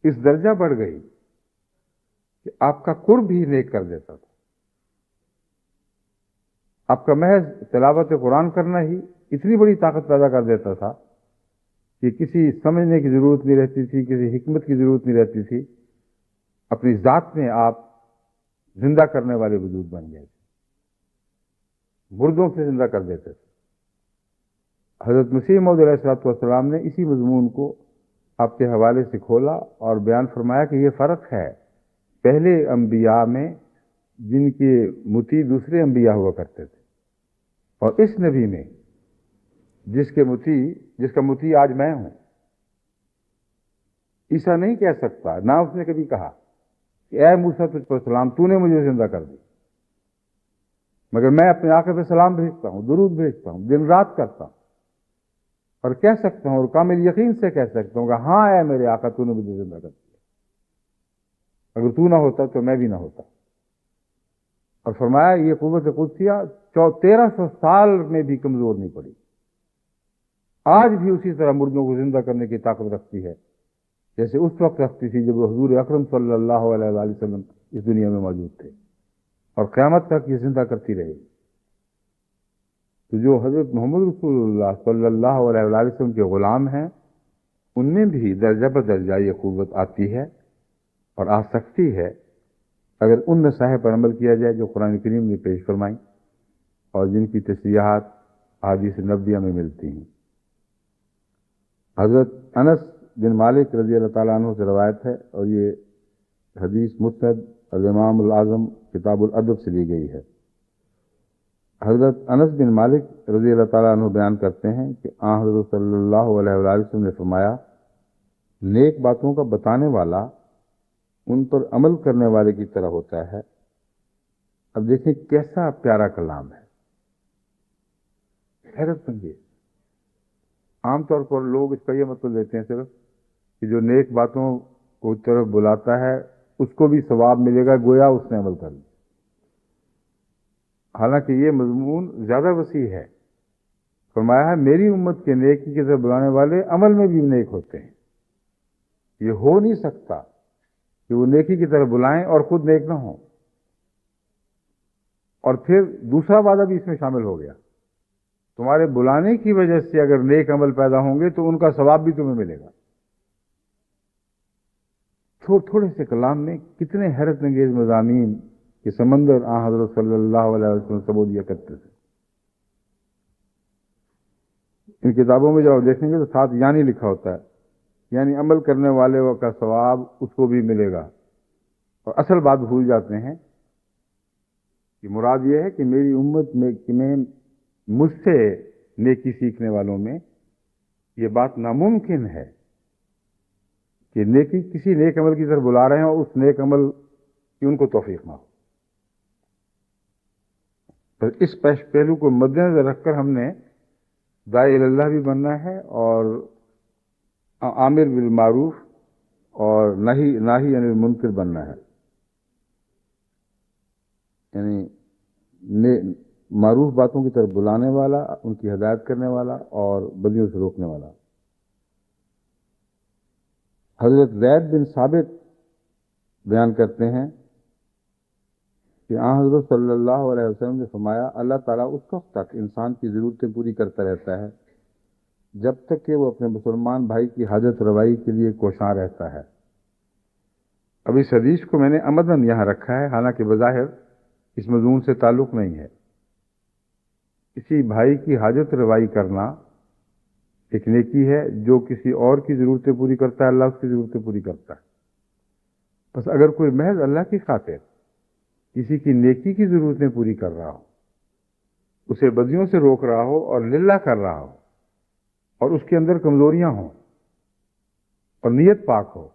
اس درجہ بڑھ گئی کہ آپ کا قرب ہی نیک کر دیتا تھا. آپ کا محض تلاوت قرآن کرنا ہی اتنی بڑی طاقت پیدا کر دیتا تھا کہ کسی سمجھنے کی ضرورت نہیں رہتی تھی، کسی حکمت کی ضرورت نہیں رہتی تھی. اپنی ذات میں آپ زندہ کرنے والے وجود بن گئے تھے، مردوں سے زندہ کر دیتے تھے. حضرت مسیح موعود علیہ الصلوۃ والسلام نے اسی مضمون کو آپ کے حوالے سے کھولا اور بیان فرمایا کہ یہ فرق ہے پہلے انبیاء میں جن کے مطیع دوسرے انبیاء ہوا کرتے تھے، اور اس نبی میں جس کا مطیع آج میں ہوں. عیسیٰ نہیں کہہ سکتا، نہ اس نے کبھی کہا کہ اے موسیٰ تجھ پر سلام، تو نے مجھے زندہ کر دی، مگر میں اپنے آقا پہ سلام بھیجتا ہوں، درود بھیجتا ہوں، دن رات کرتا ہوں، اور کہہ سکتا ہوں اور کامل یقین سے کہہ سکتا ہوں کہ ہاں اے میرے آقا تو نے مجھے زندہ کر دیا، اگر تو نہ ہوتا تو میں بھی نہ ہوتا. اور فرمایا یہ قوت قدسیہ 1300 سال میں بھی کمزور نہیں پڑی، آج بھی اسی طرح مردوں کو زندہ کرنے کی طاقت رکھتی ہے جیسے اس وقت رکھتی تھی جب حضور اکرم صلی اللہ علیہ وآلہ وسلم اس دنیا میں موجود تھے، اور قیامت تک یہ زندہ کرتی رہے گی. تو جو حضرت محمد رسول اللہ صلی اللہ علیہ وآلہ وسلم کے غلام ہیں ان میں بھی درجہ بدرجہ یہ قوت آتی ہے اور آ سکتی ہے اگر ان نصائح پر عمل کیا جائے جو قرآن کریم نے پیش فرمائیں اور جن کی تصریحات احادیث نبویہ میں ملتی ہیں۔ حضرت انس بن مالک رضی اللہ تعالیٰ عنہ سے روایت ہے، اور یہ حدیث مسند الامام الاعظم کتاب الادب سے لی گئی ہے۔ حضرت انس بن مالک رضی اللہ تعالیٰ عنہ بیان کرتے ہیں کہ حضرت صلی اللہ علیہ وآلہ وسلم نے فرمایا، نیک باتوں کا بتانے والا ان پر عمل کرنے والے کی طرح ہوتا ہے۔ اب دیکھیں کیسا پیارا کلام ہے، حیرت انگیز۔ عام طور پر لوگ اس کا یہ مطلب لیتے ہیں صرف کہ جو نیک باتوں کو طرف بلاتا ہے اس کو بھی ثواب ملے گا، گویا اس نے عمل کر لیا۔ حالانکہ یہ مضمون زیادہ وسیع ہے۔ فرمایا ہے میری امت کے نیکی کی طرف بلانے والے عمل میں بھی نیک ہوتے ہیں۔ یہ ہو نہیں سکتا کہ وہ نیکی کی طرف بلائیں اور خود نیک نہ ہوں۔ اور پھر دوسرا وعدہ بھی اس میں شامل ہو گیا، تمہارے بلانے کی وجہ سے اگر نیک عمل پیدا ہوں گے تو ان کا ثواب بھی تمہیں ملے گا۔ تھوڑے سے کلام میں کتنے حیرت انگیز مضامین کے سمندر حضرت صلی اللہ علیہ وسلم سبودیہ کرتے تھے۔ ان کتابوں میں جب آپ دیکھیں گے تو ساتھ یعنی لکھا ہوتا ہے، یعنی عمل کرنے والے کا ثواب اس کو بھی ملے گا۔ اور اصل بات بھول جاتے ہیں کہ مراد یہ ہے کہ میری امت میں کہ میں مجھ سے نیکی سیکھنے والوں میں یہ بات ناممکن ہے کہ نیکی کسی نیک عمل کی طرف بلا رہے ہیں اور اس نیک عمل کی ان کو توفیق نہ ہو۔ تو اس پہلو کو مد نظر رکھ کر ہم نے داعی اللہ بھی بننا ہے اور عامر بالمعروف اور نہی عن المنکر بننا ہے، یعنی معروف باتوں کی طرف بلانے والا، ان کی ہدایت کرنے والا اور بدیوں سے روکنے والا۔ حضرت زید بن ثابت بیان کرتے ہیں کہ حضرت صلی اللہ علیہ وسلم نے فرمایا، اللہ تعالیٰ اس وقت تک انسان کی ضرورتیں پوری کرتا رہتا ہے جب تک کہ وہ اپنے مسلمان بھائی کی حاجت روائی کے لیے کوشاں رہتا ہے۔ اب اس حدیث کو میں نے عمداً یہاں رکھا ہے، حالانکہ بظاہر اس مضمون سے تعلق نہیں ہے۔ کسی بھائی کی حاجت روائی کرنا ایک نیکی ہے، جو کسی اور کی ضرورتیں پوری کرتا ہے اللہ اس کی ضرورتیں پوری کرتا ہے۔ بس اگر کوئی محض اللہ کی خاطر کسی کی نیکی کی ضرورتیں پوری کر رہا ہو، اسے بدیوں سے روک رہا ہو اور للہ کر رہا ہو، اور اس کے اندر کمزوریاں ہوں اور نیت پاک ہو،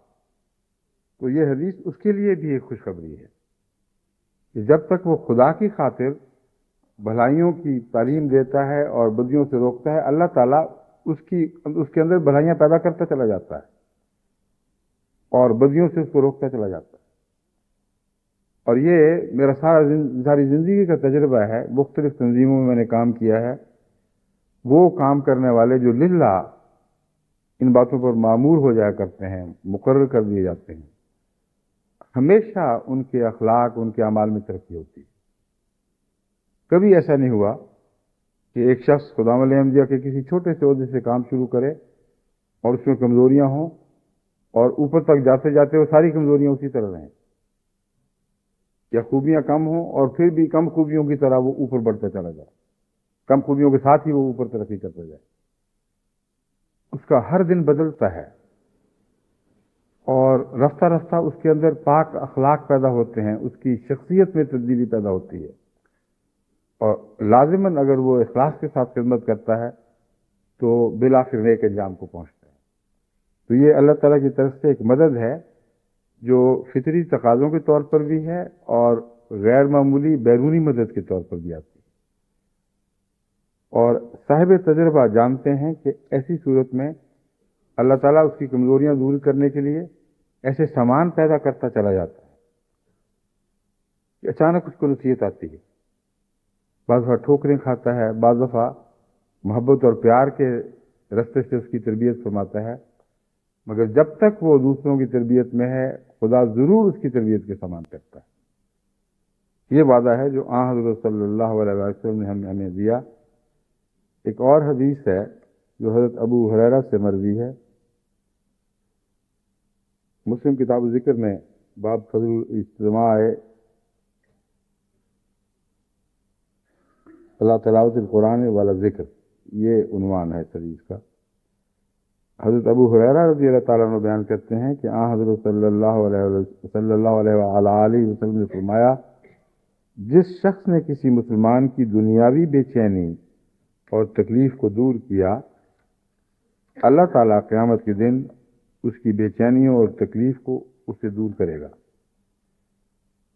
تو یہ حدیث اس کے لیے بھی ایک خوشخبری ہے کہ جب تک وہ خدا کی خاطر بھلائیوں کی تعلیم دیتا ہے اور بدیوں سے روکتا ہے، اللہ تعالیٰ اس کے اندر بھلائیاں پیدا کرتا چلا جاتا ہے اور بدیوں سے اس کو روکتا چلا جاتا ہے۔ اور یہ میرا ساری زندگی کا تجربہ ہے، مختلف تنظیموں میں نے کام کیا ہے۔ وہ کام کرنے والے جو للہ ان باتوں پر معمور ہو جایا کرتے ہیں، مقرر کر دیے جاتے ہیں، ہمیشہ ان کے اخلاق، ان کے اعمال میں ترقی ہوتی ہے۔ کبھی ایسا نہیں ہوا کہ ایک شخص خدام علیہ انبیاء کے کسی چھوٹے سے عہدے سے کام شروع کرے اور اس میں کمزوریاں ہوں اور اوپر تک جاتے جاتے وہ ساری کمزوریاں اسی طرح رہیں، یا خوبیاں کم ہوں اور پھر بھی کم خوبیوں کی طرح وہ اوپر بڑھتا چلا جائے، کم خوبیوں کے ساتھ ہی وہ اوپر ترقی کرتا جائے۔ اس کا ہر دن بدلتا ہے اور رفتہ رفتہ اس کے اندر پاک اخلاق پیدا ہوتے ہیں، اس کی شخصیت میں تبدیلی پیدا ہوتی ہے، اور لازماً اگر وہ اخلاص کے ساتھ خدمت کرتا ہے تو بالآخر نیک انجام کو پہنچتا ہے۔ تو یہ اللہ تعالیٰ کی طرف سے ایک مدد ہے جو فطری تقاضوں کے طور پر بھی ہے اور غیر معمولی بیرونی مدد کے طور پر بھی آتی ہے۔ اور صاحب تجربہ جانتے ہیں کہ ایسی صورت میں اللہ تعالیٰ اس کی کمزوریاں دور کرنے کے لیے ایسے سامان پیدا کرتا چلا جاتا ہے کہ اچانک اس کو نصیحت آتی ہے، بعض دفعہ ٹھوکریں کھاتا ہے، بعض دفعہ محبت اور پیار کے رستے سے اس کی تربیت فرماتا ہے، مگر جب تک وہ دوسروں کی تربیت میں ہے خدا ضرور اس کی تربیت کے سامان کرتا ہے۔ یہ وعدہ ہے جو حضرت صلی اللہ علیہ وسلم نے ہمیں دیا۔ ایک اور حدیث ہے جو حضرت ابو ہریرہ سے مروی ہے، مسلم کتاب ذکر میں باب فضل الاجتماع اللہ تلاوت القرآن والا ذکر، یہ عنوان ہے اس حدیث کا۔ حضرت ابو ہریرہ رضی اللہ تعالیٰ عنہ بیان کرتے ہیں کہ حضرت صلی اللہ علیہ وآلہ وسلم نے فرمایا، جس شخص نے کسی مسلمان کی دنیاوی بے چینی اور تکلیف کو دور کیا، اللہ تعالیٰ قیامت کے دن اس کی بے چینیوں اور تکلیف کو اس سے دور کرے گا۔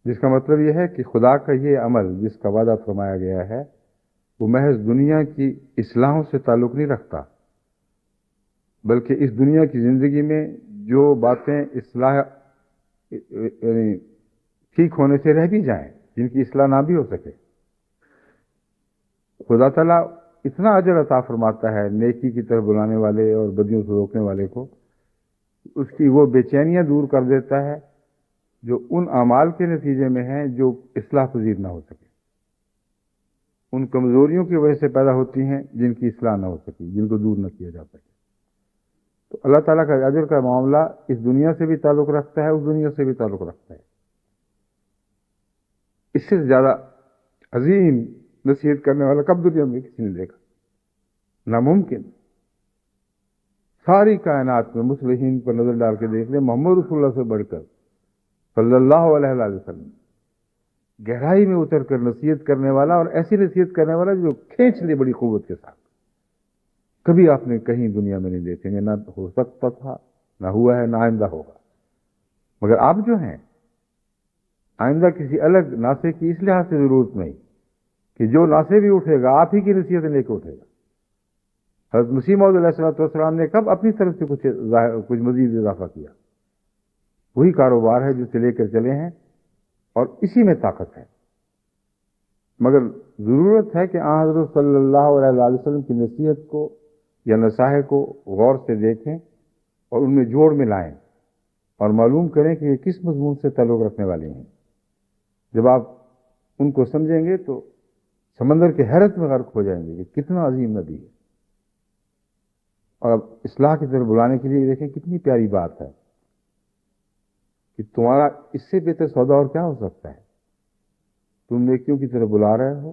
جس کا مطلب یہ ہے کہ خدا کا یہ عمل جس کا وعدہ فرمایا گیا ہے وہ محض دنیا کی اصلاحوں سے تعلق نہیں رکھتا، بلکہ اس دنیا کی زندگی میں جو باتیں اصلاح یعنی ٹھیک ہونے سے رہ بھی جائیں، جن کی اصلاح نہ بھی ہو سکے، خدا تعالیٰ اتنا اجر عطا فرماتا ہے نیکی کی طرف بلانے والے اور بدیوں سے روکنے والے کو، اس کی وہ بے چینیاں دور کر دیتا ہے جو ان اعمال کے نتیجے میں ہیں جو اصلاح پذیر نہ ہو سکے، ان کمزوریوں کی وجہ سے پیدا ہوتی ہیں جن کی اصلاح نہ ہو سکی، جن کو دور نہ کیا جا سکے۔ تو اللہ تعالیٰ کا اجر کا معاملہ اس دنیا سے بھی تعلق رکھتا ہے، اس دنیا سے بھی تعلق رکھتا ہے۔ اس سے زیادہ عظیم نصیحت کرنے والا کب دنیا میں کسی نے دیکھا؟ ناممکن۔ ساری کائنات میں مصلحین پر نظر ڈال کے دیکھ لیں، محمد رسول اللہ سے بڑھ کر صلی اللہ علیہ وآلہ وسلم گہرائی میں اتر کر نصیحت کرنے والا، اور ایسی نصیحت کرنے والا جو کھینچ لے بڑی قوت کے ساتھ، کبھی آپ نے کہیں دنیا میں نہیں دیکھیں گے، نہ ہو سکتا تھا، نہ ہوا ہے، نہ آئندہ ہوگا۔ مگر آپ جو ہیں، آئندہ کسی الگ ناصح کی اس لحاظ سے ضرورت نہیں کہ جو ناصح بھی اٹھے گا آپ ہی کی نصیحتیں لے کے اٹھے گا۔ حضرت مسیح موعود علیہ السلام نے کب اپنی طرف سے کچھ مزید اضافہ کیا؟ وہی کاروبار ہے جسے لے کر چلے ہیں، اور اسی میں طاقت ہے۔ مگر ضرورت ہے کہ حضرت صلی اللہ علیہ وآلہ وسلم کی نصیحت کو یا نصائح کو غور سے دیکھیں اور ان میں جوڑ ملائیں اور معلوم کریں کہ یہ کس مضمون سے تعلق رکھنے والی ہیں۔ جب آپ ان کو سمجھیں گے تو سمندر کے حیرت میں غرق ہو جائیں گے کہ کتنا عظیم نبی ہے۔ اور اب اصلاح کی طرف بلانے کے لیے دیکھیں کتنی پیاری بات ہے کہ تمہارا اس سے بہتر سودا اور کیا ہو سکتا ہے؟ تم نیکیوں کی طرف بلا رہے ہو،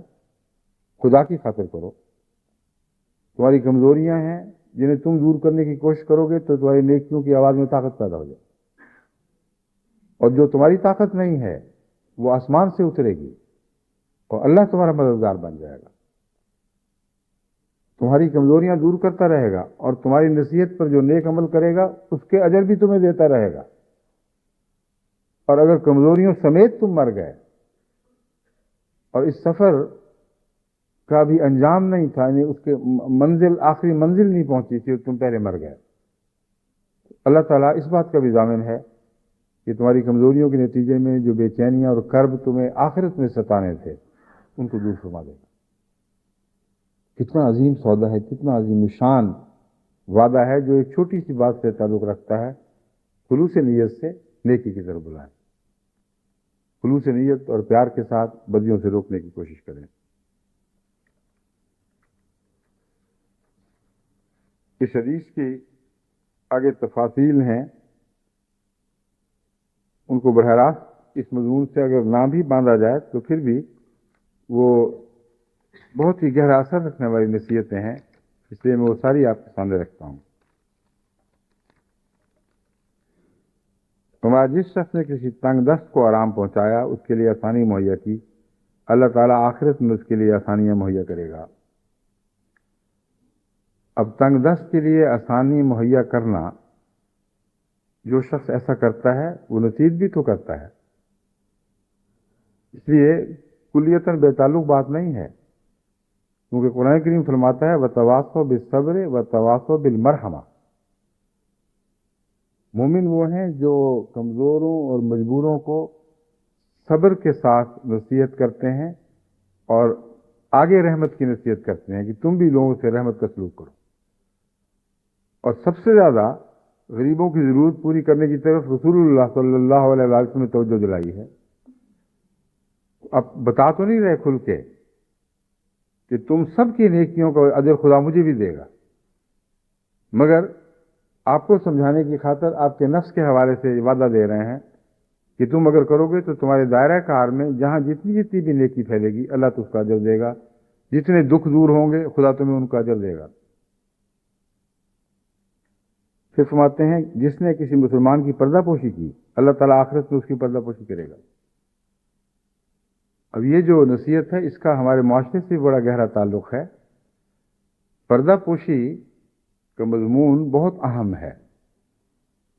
خدا کی خاطر کرو۔ تمہاری کمزوریاں ہیں جنہیں تم دور کرنے کی کوشش کرو گے تو تمہاری نیکیوں کی آواز میں طاقت پیدا ہو جائے، اور جو تمہاری طاقت نہیں ہے وہ آسمان سے اترے گی اور اللہ تمہارا مددگار بن جائے گا، تمہاری کمزوریاں دور کرتا رہے گا، اور تمہاری نصیحت پر جو نیک عمل کرے گا اس کے اجر بھی تمہیں دیتا رہے گا۔ اور اگر کمزوریوں سمیت تم مر گئے اور اس سفر کا بھی انجام نہیں تھا، یعنی اس کے آخری منزل نہیں پہنچی تھی، تم پہلے مر گئے، اللہ تعالیٰ اس بات کا بھی ضامن ہے کہ تمہاری کمزوریوں کے نتیجے میں جو بے چینیاں اور کرب تمہیں آخرت میں ستانے تھے ان کو دور فرما دے گا۔ کتنا عظیم سودا ہے، کتنا عظیم شان وعدہ ہے جو ایک چھوٹی سی بات سے تعلق رکھتا ہے۔ خلوص نیت سے نیکی کی طرف بلائیں، خلوص نیت اور پیار کے ساتھ بدیوں سے روکنے کی کوشش کریں۔ اس حدیث کی آگے تفاصیل ہیں، ان کو براہ راست اس مضمون سے اگر نہ بھی باندھا جائے تو پھر بھی وہ بہت ہی گہرا اثر رکھنے والی نصیحتیں ہیں، اس لیے میں وہ ساری آپ کے سامنے رکھتا ہوں۔ ہمارا جس شخص نے کسی تنگ دست کو آرام پہنچایا، اس کے لیے آسانی مہیا کی، اللہ تعالیٰ آخرت میں اس کے لیے آسانیاں مہیا کرے گا۔ اب تنگ دست کے لیے آسانی مہیا کرنا، جو شخص ایسا کرتا ہے وہ نصیحت بھی تو کرتا ہے، اس لیے کلیتاً بے تعلق بات نہیں ہے، کیونکہ قرآن کریم فرماتا ہے وَتَوَاصَوْا بِالصَّبْرِ وَتَوَاصَوْا بِالْمَرْحَمَةِ۔ مومن وہ ہیں جو کمزوروں اور مجبوروں کو صبر کے ساتھ نصیحت کرتے ہیں اور آگے رحمت کی نصیحت کرتے ہیں کہ تم بھی لوگوں سے رحمت کا سلوک کرو۔ اور سب سے زیادہ غریبوں کی ضرورت پوری کرنے کی طرف رسول اللہ صلی اللہ علیہ وسلم نے توجہ دلائی ہے۔ اب بتا تو نہیں رہے کھل کے کہ تم سب کی نیکیوں کا اجر خدا مجھے بھی دے گا، مگر آپ کو سمجھانے کی خاطر آپ کے نفس کے حوالے سے وعدہ دے رہے ہیں کہ تم اگر کرو گے تو تمہارے دائرہ کار میں جہاں جتنی بھی نیکی پھیلے گی اللہ تو اس کا اجر دے گا، جتنے دکھ دور ہوں گے خدا تمہیں ان کا اجر دے گا. پھر فرماتے ہیں جس نے کسی مسلمان کی پردہ پوشی کی اللہ تعالیٰ آخرت میں اس کی پردہ پوشی کرے گا. اب یہ جو نصیحت ہے اس کا ہمارے معاشرے سے بڑا گہرا تعلق ہے. پردہ پوشی کا مضمون بہت اہم ہے.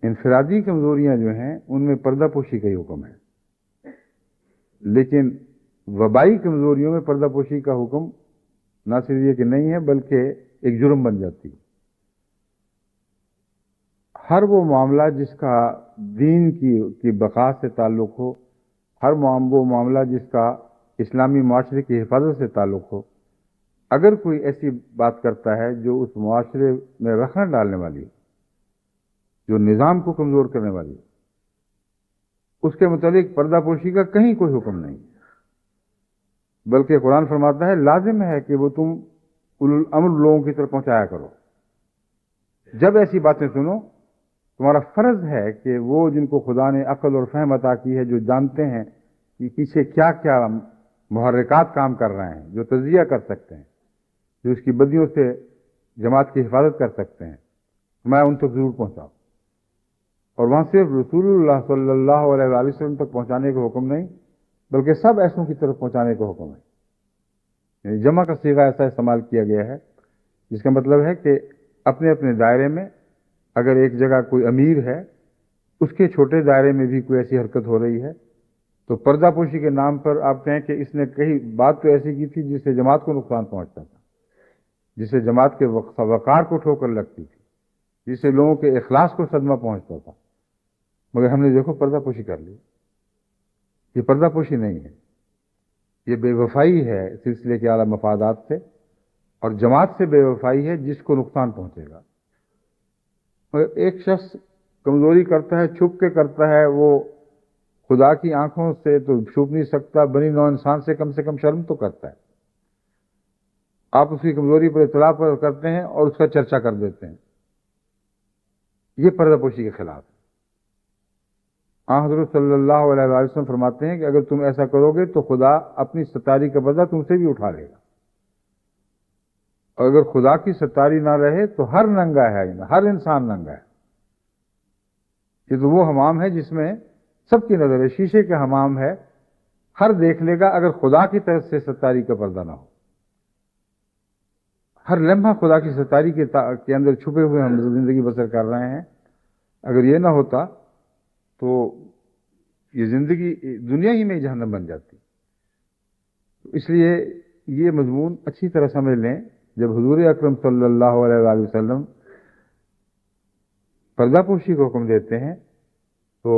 انفرادی کمزوریاں جو ہیں ان میں پردہ پوشی کا ہی حکم ہے، لیکن وبائی کمزوریوں میں پردہ پوشی کا حکم نہ صرف یہ کہ نہیں ہے بلکہ ایک جرم بن جاتی ہے. ہر وہ معاملہ جس کا دین کی بقا سے تعلق ہو، ہر وہ معاملہ جس کا اسلامی معاشرے کی حفاظت سے تعلق ہو، اگر کوئی ایسی بات کرتا ہے جو اس معاشرے میں رخنہ ڈالنے والی ہے، جو نظام کو کمزور کرنے والی ہے، اس کے متعلق پردہ پوشی کا کہیں کوئی حکم نہیں، بلکہ قرآن فرماتا ہے لازم ہے کہ وہ تم اولو الامر لوگوں کی طرف پہنچایا کرو. جب ایسی باتیں سنو تمہارا فرض ہے کہ وہ جن کو خدا نے عقل اور فہم عطا کی ہے، جو جانتے ہیں کہ پیچھے کیا کیا محرکات کام کر رہے ہیں، جو تجزیہ کر سکتے ہیں، جو اس کی بدیوں سے جماعت کی حفاظت کر سکتے ہیں، میں ان تک ضرور پہنچاؤں. اور وہاں صرف رسول اللہ صلی اللہ علیہ وآلہ وسلم تک پہنچانے کا حکم نہیں بلکہ سب ایسوں کی طرف پہنچانے کا حکم ہے. یعنی جمع کا صیغہ ایسا استعمال کیا گیا ہے جس کا مطلب ہے کہ اپنے اپنے دائرے میں اگر ایک جگہ کوئی امیر ہے، اس کے چھوٹے دائرے میں بھی کوئی ایسی حرکت ہو رہی ہے تو پردہ پوشی کے نام پر آپ کہیں کہ اس نے کئی بات تو ایسی کی تھی جس سے جماعت کو نقصان پہنچتا تھا، جس سے جماعت کے وقار کو ٹھوکر لگتی تھی، جس سے لوگوں کے اخلاص کو صدمہ پہنچتا تھا، مگر ہم نے دیکھو پردہ پوشی کر لی. یہ پردہ پوشی نہیں ہے، یہ بے وفائی ہے سلسلے کے اعلیٰ مفادات سے، اور جماعت سے بے وفائی ہے جس کو نقصان پہنچے گا. مگر ایک شخص کمزوری کرتا ہے، چھپ کے کرتا ہے، وہ خدا کی آنکھوں سے تو چھپ نہیں سکتا، بنی نوع انسان سے کم شرم تو کرتا ہے. آپ اس کی کمزوری پر اطلاع پر کرتے ہیں اور اس کا چرچا کر دیتے ہیں. یہ پردہ پوشی کے خلاف ہے. حضرت صلی اللہ علیہ وآلہ وسلم فرماتے ہیں کہ اگر تم ایسا کرو گے تو خدا اپنی ستاری کا پردہ تم سے بھی اٹھا لے گا، اور اگر خدا کی ستاری نہ رہے تو ہر ننگا ہے، ہر انسان ننگا ہے. یہ تو وہ حمام ہے جس میں سب کی نظر ہے، شیشے کا حمام ہے، ہر دیکھ لے گا اگر خدا کی طرف سے ستاری کا پردہ نہ ہو. ہر لمحہ خدا کی ستاری کے اندر چھپے ہوئے ہم زندگی بسر کر رہے ہیں. اگر یہ نہ ہوتا تو یہ زندگی دنیا ہی میں جہنم بن جاتی. اس لیے یہ مضمون اچھی طرح سمجھ لیں. جب حضور اکرم صلی اللہ علیہ وآلہ وسلم پردہ پوشی کو حکم دیتے ہیں تو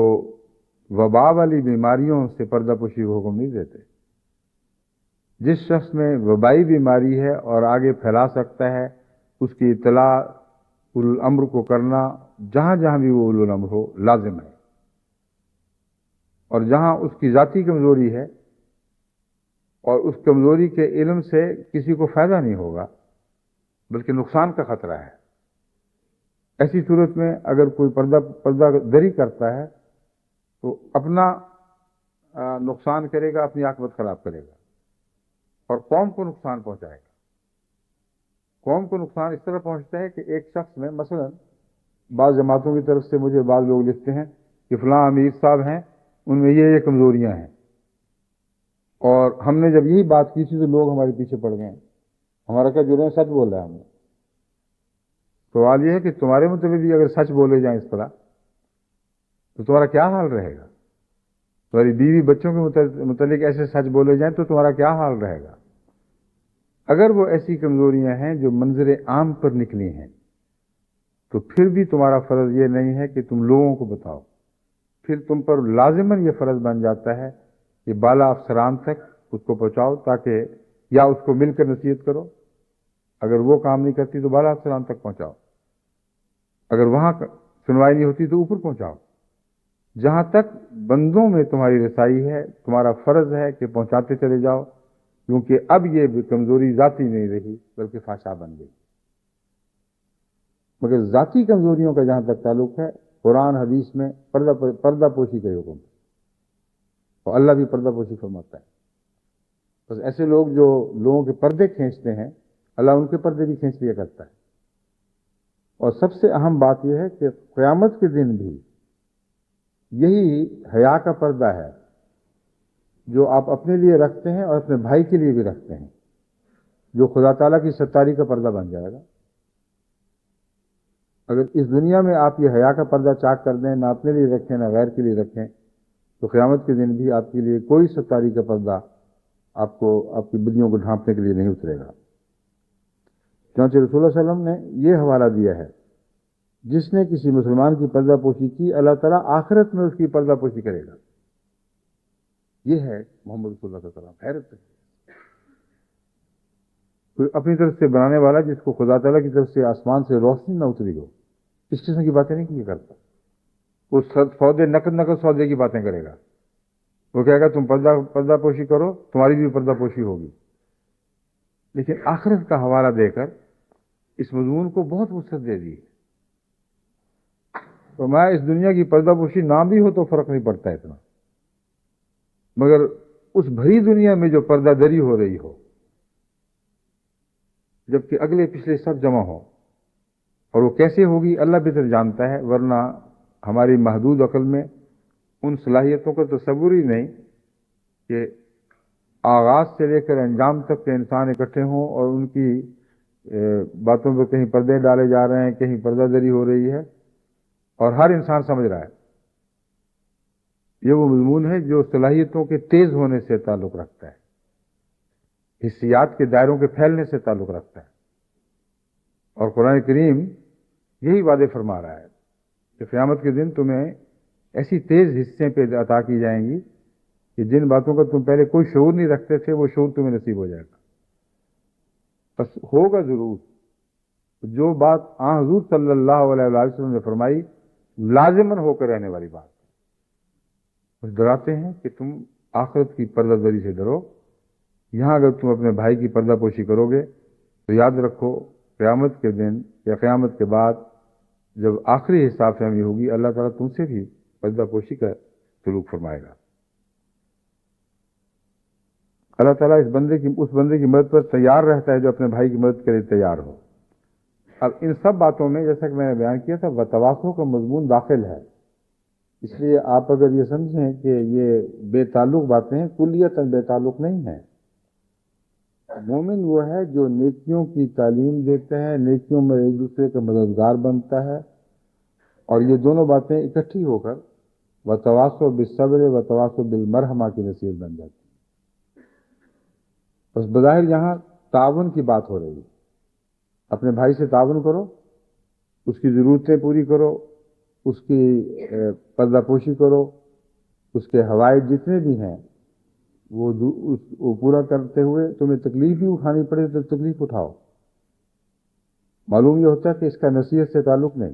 وبا والی بیماریوں سے پردہ پوشی کو حکم نہیں دیتے. جس شخص میں وبائی بیماری ہے اور آگے پھیلا سکتا ہے اس کی اطلاع اولو الامر کو کرنا، جہاں جہاں بھی وہ اولو الامر ہو، لازم ہے. اور جہاں اس کی ذاتی کمزوری ہے اور اس کمزوری کے علم سے کسی کو فائدہ نہیں ہوگا بلکہ نقصان کا خطرہ ہے، ایسی صورت میں اگر کوئی پردہ دری کرتا ہے تو اپنا نقصان کرے گا، اپنی عاقبت خراب کرے گا اور قوم کو نقصان پہنچائے گا. قوم کو نقصان اس طرح پہنچتا ہے کہ ایک شخص میں مثلا بعض جماعتوں کی طرف سے مجھے بعض لوگ لکھتے ہیں کہ فلاں امیر صاحب ہیں، ان میں یہ کمزوریاں ہیں، اور ہم نے جب یہی بات کی تھی تو لوگ ہمارے پیچھے پڑ گئے. ہمارا کیا جرم ہے؟ سچ بول رہا ہے ہم نے. سوال یہ ہے کہ تمہارے متعلق بھی اگر سچ بولے جائیں اس طرح تو تمہارا کیا حال رہے گا؟ تمہاری بیوی بچوں کے متعلق ایسے سچ بولے جائیں تو تمہارا کیا حال رہے گا؟ اگر وہ ایسی کمزوریاں ہیں جو منظر عام پر نکلی ہیں تو پھر بھی تمہارا فرض یہ نہیں ہے کہ تم لوگوں کو بتاؤ. پھر تم پر لازماً یہ فرض بن جاتا ہے کہ بالا افسران تک اس کو پہنچاؤ، تاکہ یا اس کو مل کر نصیحت کرو، اگر وہ کام نہیں کرتی تو بالا افسران تک پہنچاؤ، اگر وہاں سنوائی نہیں ہوتی تو اوپر پہنچاؤ. جہاں تک بندوں میں تمہاری رسائی ہے تمہارا فرض ہے کہ پہنچاتے چلے جاؤ، کیونکہ اب یہ کمزوری ذاتی نہیں رہی بلکہ فحشا بن گئی. مگر ذاتی کمزوریوں کا جہاں تک تعلق ہے قرآن حدیث میں پردہ پوشی کا حکم ہے، اور اللہ بھی پردہ پوشی فرماتا ہے. بس ایسے لوگ جو لوگوں کے پردے کھینچتے ہیں اللہ ان کے پردے بھی کھینچ لیا کرتا ہے. اور سب سے اہم بات یہ ہے کہ قیامت کے دن بھی یہی حیا کا پردہ ہے جو آپ اپنے لیے رکھتے ہیں اور اپنے بھائی کے لیے بھی رکھتے ہیں، جو خدا تعالیٰ کی ستاری کا پردہ بن جائے گا. اگر اس دنیا میں آپ یہ حیا کا پردہ چاک کر دیں، نہ اپنے لیے رکھیں نہ غیر کے لیے رکھیں، تو قیامت کے دن بھی آپ کے لیے کوئی ستاری کا پردہ آپ کو آپ کی بدیوں کو ڈھانپنے کے لیے نہیں اترے گا. چنانچہ رسول اللہ علیہ وسلم نے یہ حوالہ دیا ہے، جس نے کسی مسلمان کی پردہ پوشی کی اللہ تعالیٰ آخرت میں اس کی پردہ پوشی کرے گا. یہ ہے محمد رسول اللہ صلی اللہ علیہ وسلم. حیرت ہے، کوئی اپنی طرف سے بنانے والا جس کو خدا تعالیٰ کی طرف سے آسمان سے روشنی نہ اتری ہو، اس قسم کی باتیں نہیں کیا کرتا. وہ سودے نقد سودے کی باتیں کرے گا. وہ کہے گا تم پردہ پوشی کرو، تمہاری بھی پردہ پوشی ہوگی. لیکن آخرت کا حوالہ دے کر اس مضمون کو بہت وسعت دے دی. تو میں اس دنیا کی پردہ پوشی نہ بھی ہو تو فرق نہیں پڑتا اتنا، مگر اس بھری دنیا میں جو پردہ دری ہو رہی ہو، جبکہ اگلے پچھلے سب جمع ہو، اور وہ کیسے ہوگی اللہ بہتر جانتا ہے، ورنہ ہماری محدود عقل میں ان صلاحیتوں کا تصور ہی نہیں کہ آغاز سے لے کر انجام تک کے انسان اکٹھے ہوں اور ان کی باتوں پہ کہیں پردے ڈالے جا رہے ہیں، کہیں پردہ دری ہو رہی ہے، اور ہر انسان سمجھ رہا ہے. یہ وہ مضمون ہے جو صلاحیتوں کے تیز ہونے سے تعلق رکھتا ہے، حسیات کے دائروں کے پھیلنے سے تعلق رکھتا ہے. اور قرآن کریم یہی وعدے فرما رہا ہے کہ قیامت کے دن تمہیں ایسی تیز حصے پہ عطا کی جائیں گی کہ جن باتوں کا تم پہلے کوئی شعور نہیں رکھتے تھے وہ شعور تمہیں نصیب ہو جائے گا. بس ہوگا ضرور. جو بات حضور صلی اللہ علیہ وسلم نے فرمائی لازماً ہو کر رہنے والی بات. بس ڈراتے ہیں کہ تم آخرت کی پردہ دری سے ڈرو. یہاں اگر تم اپنے بھائی کی پردہ پوشی کرو گے تو یاد رکھو قیامت کے دن یا قیامت کے بعد جب آخری حساب فہمی ہوگی اللہ تعالیٰ تم سے بھی پردہ پوشی کا سلوک فرمائے گا. اللہ تعالیٰ اس بندے کی مدد پر تیار رہتا ہے جو اپنے بھائی کی مدد کے لیے تیار ہو. اب ان سب باتوں میں جیسا کہ میں نے بیان کیا تھا وتواصل کا مضمون داخل ہے. اس لیے آپ اگر یہ سمجھیں کہ یہ بے تعلق باتیں ہیں، کلیتاً بے تعلق نہیں ہیں. مومن وہ ہے جو نیکیوں کی تعلیم دیتا ہے، نیکیوں میں ایک دوسرے کا مددگار بنتا ہے، اور یہ دونوں باتیں اکٹھی ہو کر وتواصل بالصبر وتواصل بالمرحمہ کی نصیحت بن جاتی ہے. بس بظاہر یہاں تعاون کی بات ہو رہی ہے. اپنے بھائی سے تعاون کرو، اس کی ضرورتیں پوری کرو، اس کی پردہ پوشی کرو، اس کے حوائج جتنے بھی ہیں وہ پورا کرتے ہوئے تمہیں تکلیف بھی اٹھانی پڑے تو تکلیف اٹھاؤ. معلوم یہ ہوتا ہے کہ اس کا نصیحت سے تعلق نہیں،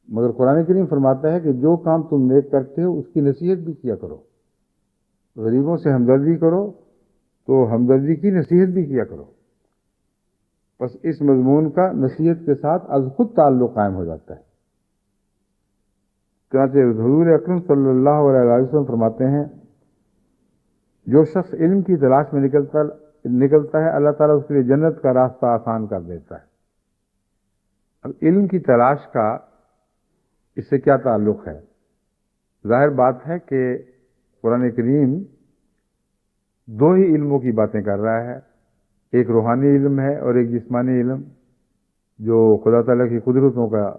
مگر قرآن کریم فرماتا ہے کہ جو کام تم نیک کرتے ہو اس کی نصیحت بھی کیا کرو. غریبوں سے ہمدردی کرو تو ہمدردی کی نصیحت بھی کیا کرو. بس اس مضمون کا نصیحت کے ساتھ از خود تعلق قائم ہو جاتا ہے. چنانچہ حضور اکرم صلی اللہ علیہ وسلم فرماتے ہیں جو شخص علم کی تلاش میں نکلتا ہے اللہ تعالیٰ اس کے لیے جنت کا راستہ آسان کر دیتا ہے. اب علم کی تلاش کا اس سے کیا تعلق ہے؟ ظاہر بات ہے کہ قرآن کریم دو ہی علموں کی باتیں کر رہا ہے. ایک روحانی علم ہے اور ایک جسمانی علم جو خدا تعالیٰ کی قدرتوں کا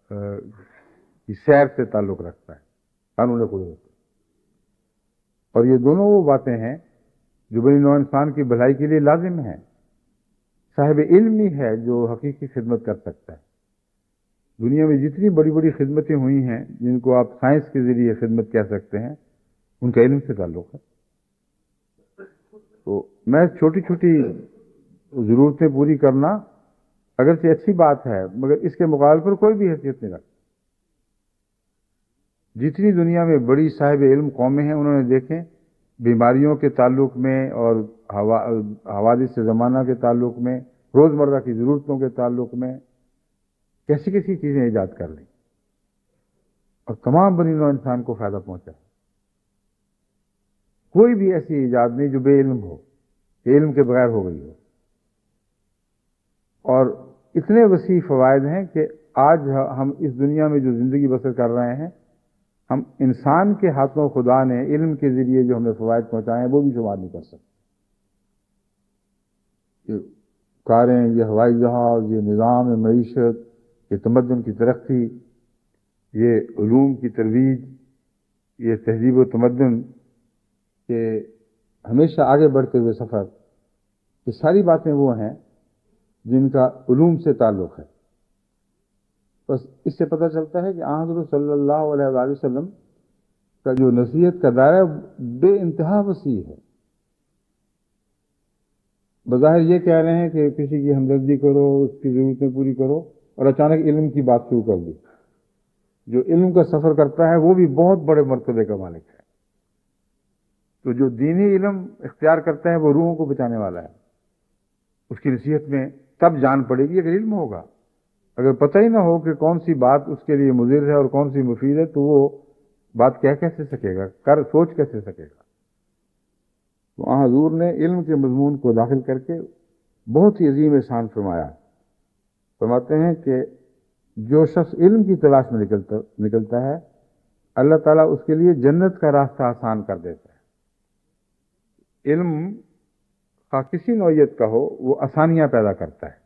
کی سیر سے تعلق رکھتا ہے، قانون قدرت. اور یہ دونوں وہ باتیں ہیں جو بنی نوع انسان کی بھلائی کے لیے لازم ہیں. صاحب علم ہی ہے جو حقیقی خدمت کر سکتا ہے. دنیا میں جتنی بڑی بڑی خدمتیں ہوئی ہیں جن کو آپ سائنس کے ذریعے خدمت کہہ سکتے ہیں ان کا علم سے تعلق ہے. تو میں چھوٹی چھوٹی ضرورتیں پوری کرنا اگرچہ اچھی بات ہے مگر اس کے مقابلے پر کوئی بھی حیثیت نہیں رکھتا. جتنی دنیا میں بڑی صاحب علم قومیں ہیں انہوں نے دیکھیں بیماریوں کے تعلق میں اور حوادث زمانہ کے تعلق میں، روزمرہ کی ضرورتوں کے تعلق میں کیسی کیسی چیزیں ایجاد کر لیں اور تمام بنی نوع انسان کو فائدہ پہنچا. کوئی بھی ایسی ایجاد نہیں جو بے علم ہو، کہ علم کے بغیر ہو گئی ہو. اور اتنے وسیع فوائد ہیں کہ آج ہم اس دنیا میں جو زندگی بسر کر رہے ہیں، ہم انسان کے ہاتھوں خدا نے علم کے ذریعے جو ہمیں فوائد پہنچائے ہیں وہ بھی شمار نہیں کر سکتے. یہ کاریں، یہ ہوائی جہاز، یہ نظام معیشت، یہ تمدن کی ترقی، یہ علوم کی ترویج، یہ تہذیب و تمدن کے ہمیشہ آگے بڑھتے ہوئے سفر، یہ ساری باتیں وہ ہیں جن کا علوم سے تعلق ہے. بس اس سے پتہ چلتا ہے کہ حضرت صلی اللہ علیہ وآلہ وسلم کا جو نصیحت کا دائرہ بے انتہا وسیع ہے. بظاہر یہ کہہ رہے ہیں کہ کسی کی ہمدردی کرو، اس کی ضرورتیں پوری کرو، اور اچانک علم کی بات شروع کر دی. جو علم کا سفر کرتا ہے وہ بھی بہت بڑے مرتبے کا مالک ہے. تو جو دینی علم اختیار کرتا ہے وہ روحوں کو بچانے والا ہے. اس کی نصیحت میں تب جان پڑے گی اگر علم ہوگا. اگر پتہ ہی نہ ہو کہ کون سی بات اس کے لیے مضر ہے اور کون سی مفید ہے تو وہ بات کہہ کیسے سکے گا، سوچ کیسے سکے گا. تو حضور نے علم کے مضمون کو داخل کر کے بہت ہی عظیم احسان فرمایا. فرماتے ہیں کہ جو شخص علم کی تلاش میں نکلتا ہے، اللہ تعالیٰ اس کے لیے جنت کا راستہ آسان کر دیتا ہے. علم خواہ کسی نوعیت کا ہو وہ آسانیاں پیدا کرتا ہے،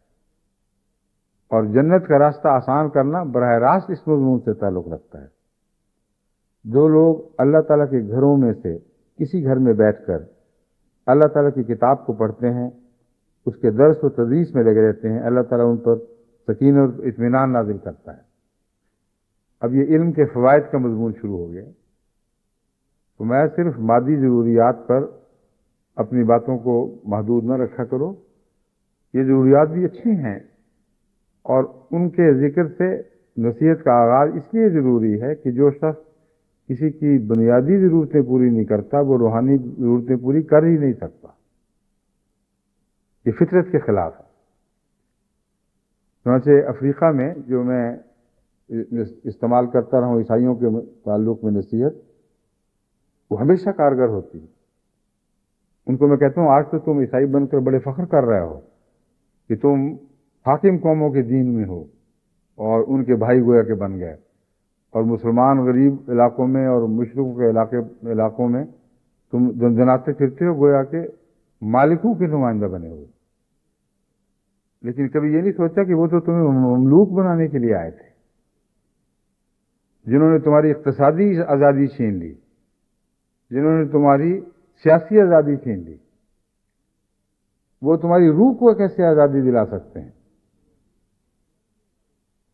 اور جنت کا راستہ آسان کرنا براہ راست اس مضمون سے تعلق رکھتا ہے. جو لوگ اللہ تعالیٰ کے گھروں میں سے کسی گھر میں بیٹھ کر اللہ تعالیٰ کی کتاب کو پڑھتے ہیں، اس کے درس و تدریس میں لگے رہتے ہیں، اللہ تعالیٰ ان پر سکینہ اور اطمینان نازل کرتا ہے. اب یہ علم کے فوائد کا مضمون شروع ہو گیا. تو میں صرف مادی ضروریات پر اپنی باتوں کو محدود نہ رکھا کرو. یہ ضروریات بھی اچھی ہیں، اور ان کے ذکر سے نصیحت کا آغاز اس لیے ضروری ہے کہ جو شخص کسی کی بنیادی ضرورتیں پوری نہیں کرتا وہ روحانی ضرورتیں پوری کر ہی نہیں سکتا. یہ فطرت کے خلاف ہے. چنانچہ افریقہ میں جو میں استعمال کرتا رہا ہوں عیسائیوں کے تعلق میں نصیحت، وہ ہمیشہ کارگر ہوتی ہے. ان کو میں کہتا ہوں آج تو تم عیسائی بن کر بڑے فخر کر رہے ہو کہ تم حاکم قوموں کے دین میں ہو اور ان کے بھائی گویا کے بن گئے، اور مسلمان غریب علاقوں میں اور مشرقوں کے علاقوں میں تم جنجناتے پھرتے ہو گویا کہ مالکوں کے نمائندہ بنے ہوئے. لیکن کبھی یہ نہیں سوچا کہ وہ تو تمہیں مملوک بنانے کے لیے آئے تھے، جنہوں نے تمہاری اقتصادی آزادی چھین لی، جنہوں نے تمہاری سیاسی آزادی چھین لی. وہ تمہاری روح کو کیسے آزادی دلا سکتے ہیں؟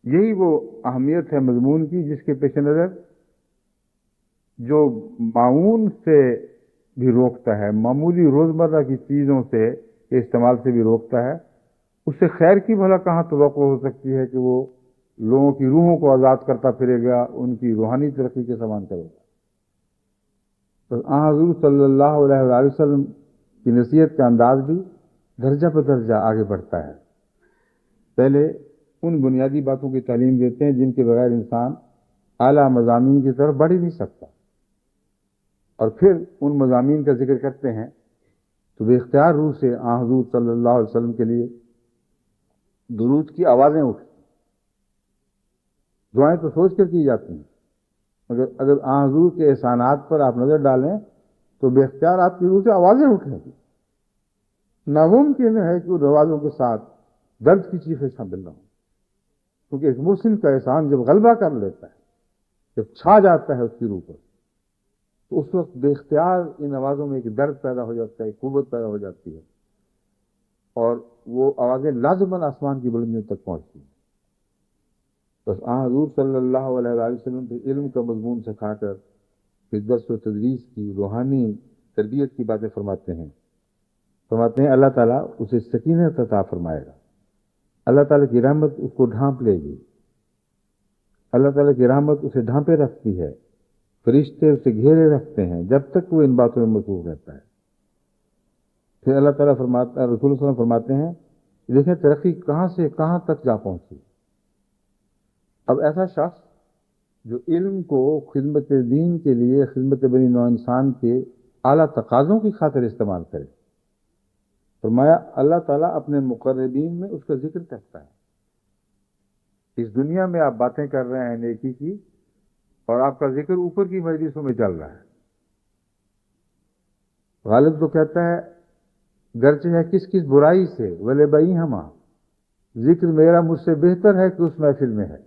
یہی وہ اہمیت ہے مضمون کی جس کے پیش نظر جو معاون سے بھی روکتا ہے، معمولی روزمرہ کی چیزوں سے کے استعمال سے بھی روکتا ہے، اس سے خیر کی بھلا کہاں توقع ہو سکتی ہے کہ وہ لوگوں کی روحوں کو آزاد کرتا پھرے گا، ان کی روحانی ترقی کے سامان کرے گا. تو حضور صلی اللہ علیہ وآلہ وسلم کی نصیحت کا انداز بھی درجہ بدرجہ آگے بڑھتا ہے. پہلے ان بنیادی باتوں کی تعلیم دیتے ہیں جن کے بغیر انسان اعلیٰ مضامین کی طرف بڑھ ہی نہیں سکتا، اور پھر ان مضامین کا ذکر کرتے ہیں تو بے اختیار روح سے حضور صلی اللہ علیہ وسلم کے لیے درود کی آوازیں اٹھتی. دعائیں تو سوچ کر کی جاتی ہیں، مگر اگر حضور کے احسانات پر آپ نظر ڈالیں تو بے اختیار آپ کی روح سے آوازیں اٹھیں گی. ناممکن ہے کہ ان آوازوں کے ساتھ درد کی چیخیں شامل نہ ہوں، کیونکہ ایک محسن کا احسان جب غلبہ کر لیتا ہے، جب چھا جاتا ہے اس کی روح پر، تو اس وقت بے اختیار ان آوازوں میں ایک درد پیدا ہو جاتا ہے، ایک قوت پیدا ہو جاتی ہے، اور وہ آوازیں لازماً آسمان کی بلندیوں تک پہنچتی ہیں. بس حضور صلی اللہ علیہ وآلہ وسلم کے علم کا مضمون سکھا کر پھر درس و تدریس کی روحانی تربیت کی باتیں فرماتے ہیں. اللہ تعالیٰ اسے سکینت عطا فرمائے گا، اللہ تعالیٰ کی رحمت اس کو ڈھانپ لے گی، اللہ تعالیٰ کی رحمت اسے ڈھانپے رکھتی ہے، فرشتے اسے گھیرے رکھتے ہیں جب تک وہ ان باتوں میں مصروف رہتا ہے. پھر اللہ تعالیٰ رسول اللہ صلی اللہ علیہ وسلم فرماتے ہیں دیکھیں ترقی کہاں سے کہاں تک جا پہنچی. اب ایسا شخص جو علم کو خدمت دین کے لیے، خدمت بنی نوع انسان کے اعلیٰ تقاضوں کی خاطر استعمال کرے. فرمایا اللہ تعالیٰ اپنے مقربین میں اس کا ذکر کرتا ہے. اس دنیا میں آپ باتیں کر رہے ہیں نیکی کی اور آپ کا ذکر اوپر کی مجلسوں میں چل رہا ہے. غالب تو کہتا ہے گرچہ ہے کس کس برائی سے ولے بئی ہما، ذکر میرا مجھ سے بہتر ہے کہ اس محفل میں ہے.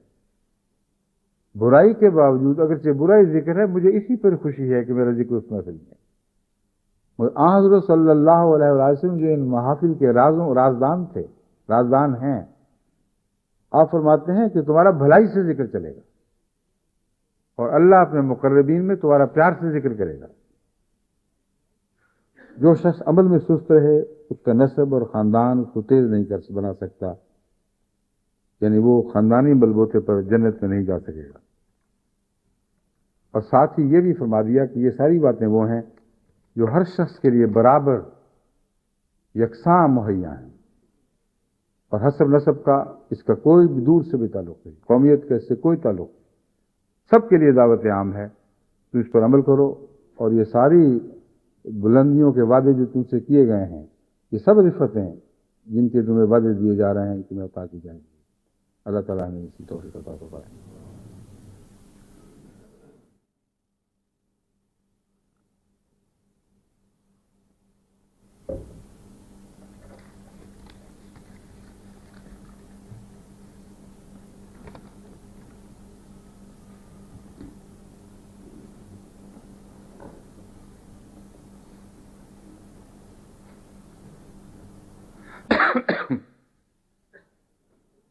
برائی کے باوجود اگرچہ برائی ذکر ہے، مجھے اسی پر خوشی ہے کہ میرا ذکر اس محفل میں ہے. حضرت صلی اللہ علیہ وسلم جو ان محافل کے رازدان تھے، رازدان ہیں، آپ فرماتے ہیں کہ تمہارا بھلائی سے ذکر چلے گا اور اللہ اپنے مقربین میں تمہارا پیار سے ذکر کرے گا. جو شخص عمل میں سست رہے اس کا نسب اور خاندان اس کو تیز نہیں بنا سکتا، یعنی وہ خاندانی بلبوتے پر جنت میں نہیں جا سکے گا. اور ساتھ ہی یہ بھی فرما دیا کہ یہ ساری باتیں وہ ہیں جو ہر شخص کے لیے برابر یکساں مہیا ہیں، اور حسب نسب کا اس کا کوئی بھی دور سے بھی تعلق نہیں، قومیت کا اس سے کوئی تعلق نہیں، سب کے لیے دعوت عام ہے. تو اس پر عمل کرو اور یہ ساری بلندیوں کے وعدے جو تم سے کیے گئے ہیں، یہ سب رفتیں جن کے تمہیں وعدے دیے جا رہے ہیں تمہیں عطا کی جائیں گی. اللہ تعالیٰ نے اسی توفیق عطا فرمائے.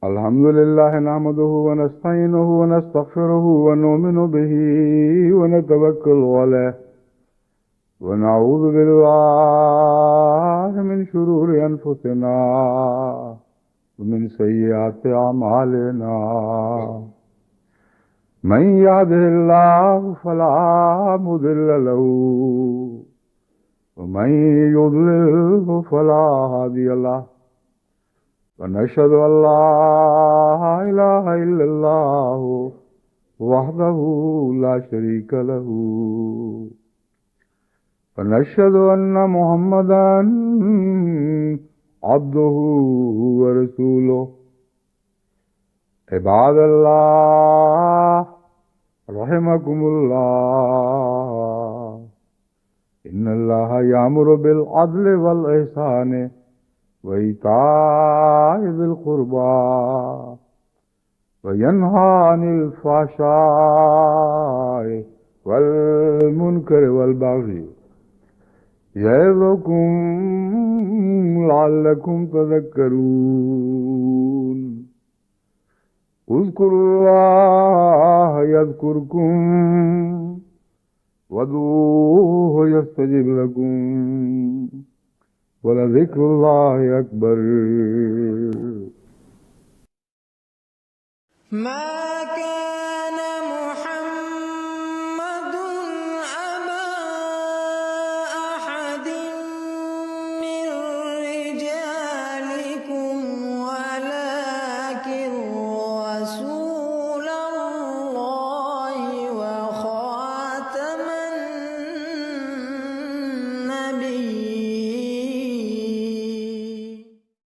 الحمد لله نحمده ونستعينه ونستغفره ونؤمن به ونتوكل عليه ونعوذ بالله من شرور أنفسنا ومن سيئات أعمالنا. من يهده الله فلا مضل له ومن يضلل فلا هادي له. ونشهد أن لا إله إلا الله وحده لا شريك له. ونشهد أن محمدا عبده ورسوله. عباد الله رحمكم الله، إن الله يأمر بالعدل والإحسان وإيتاء ذي القربى وينهى عن الفحشاء والمنكر والبغي يعظكم لعلكم تذكرون. اذكروا الله يذكركم وادعوه يستجب لكم وَلَذِكْرُ اللَّهِ أَكْبَرُ. ما كان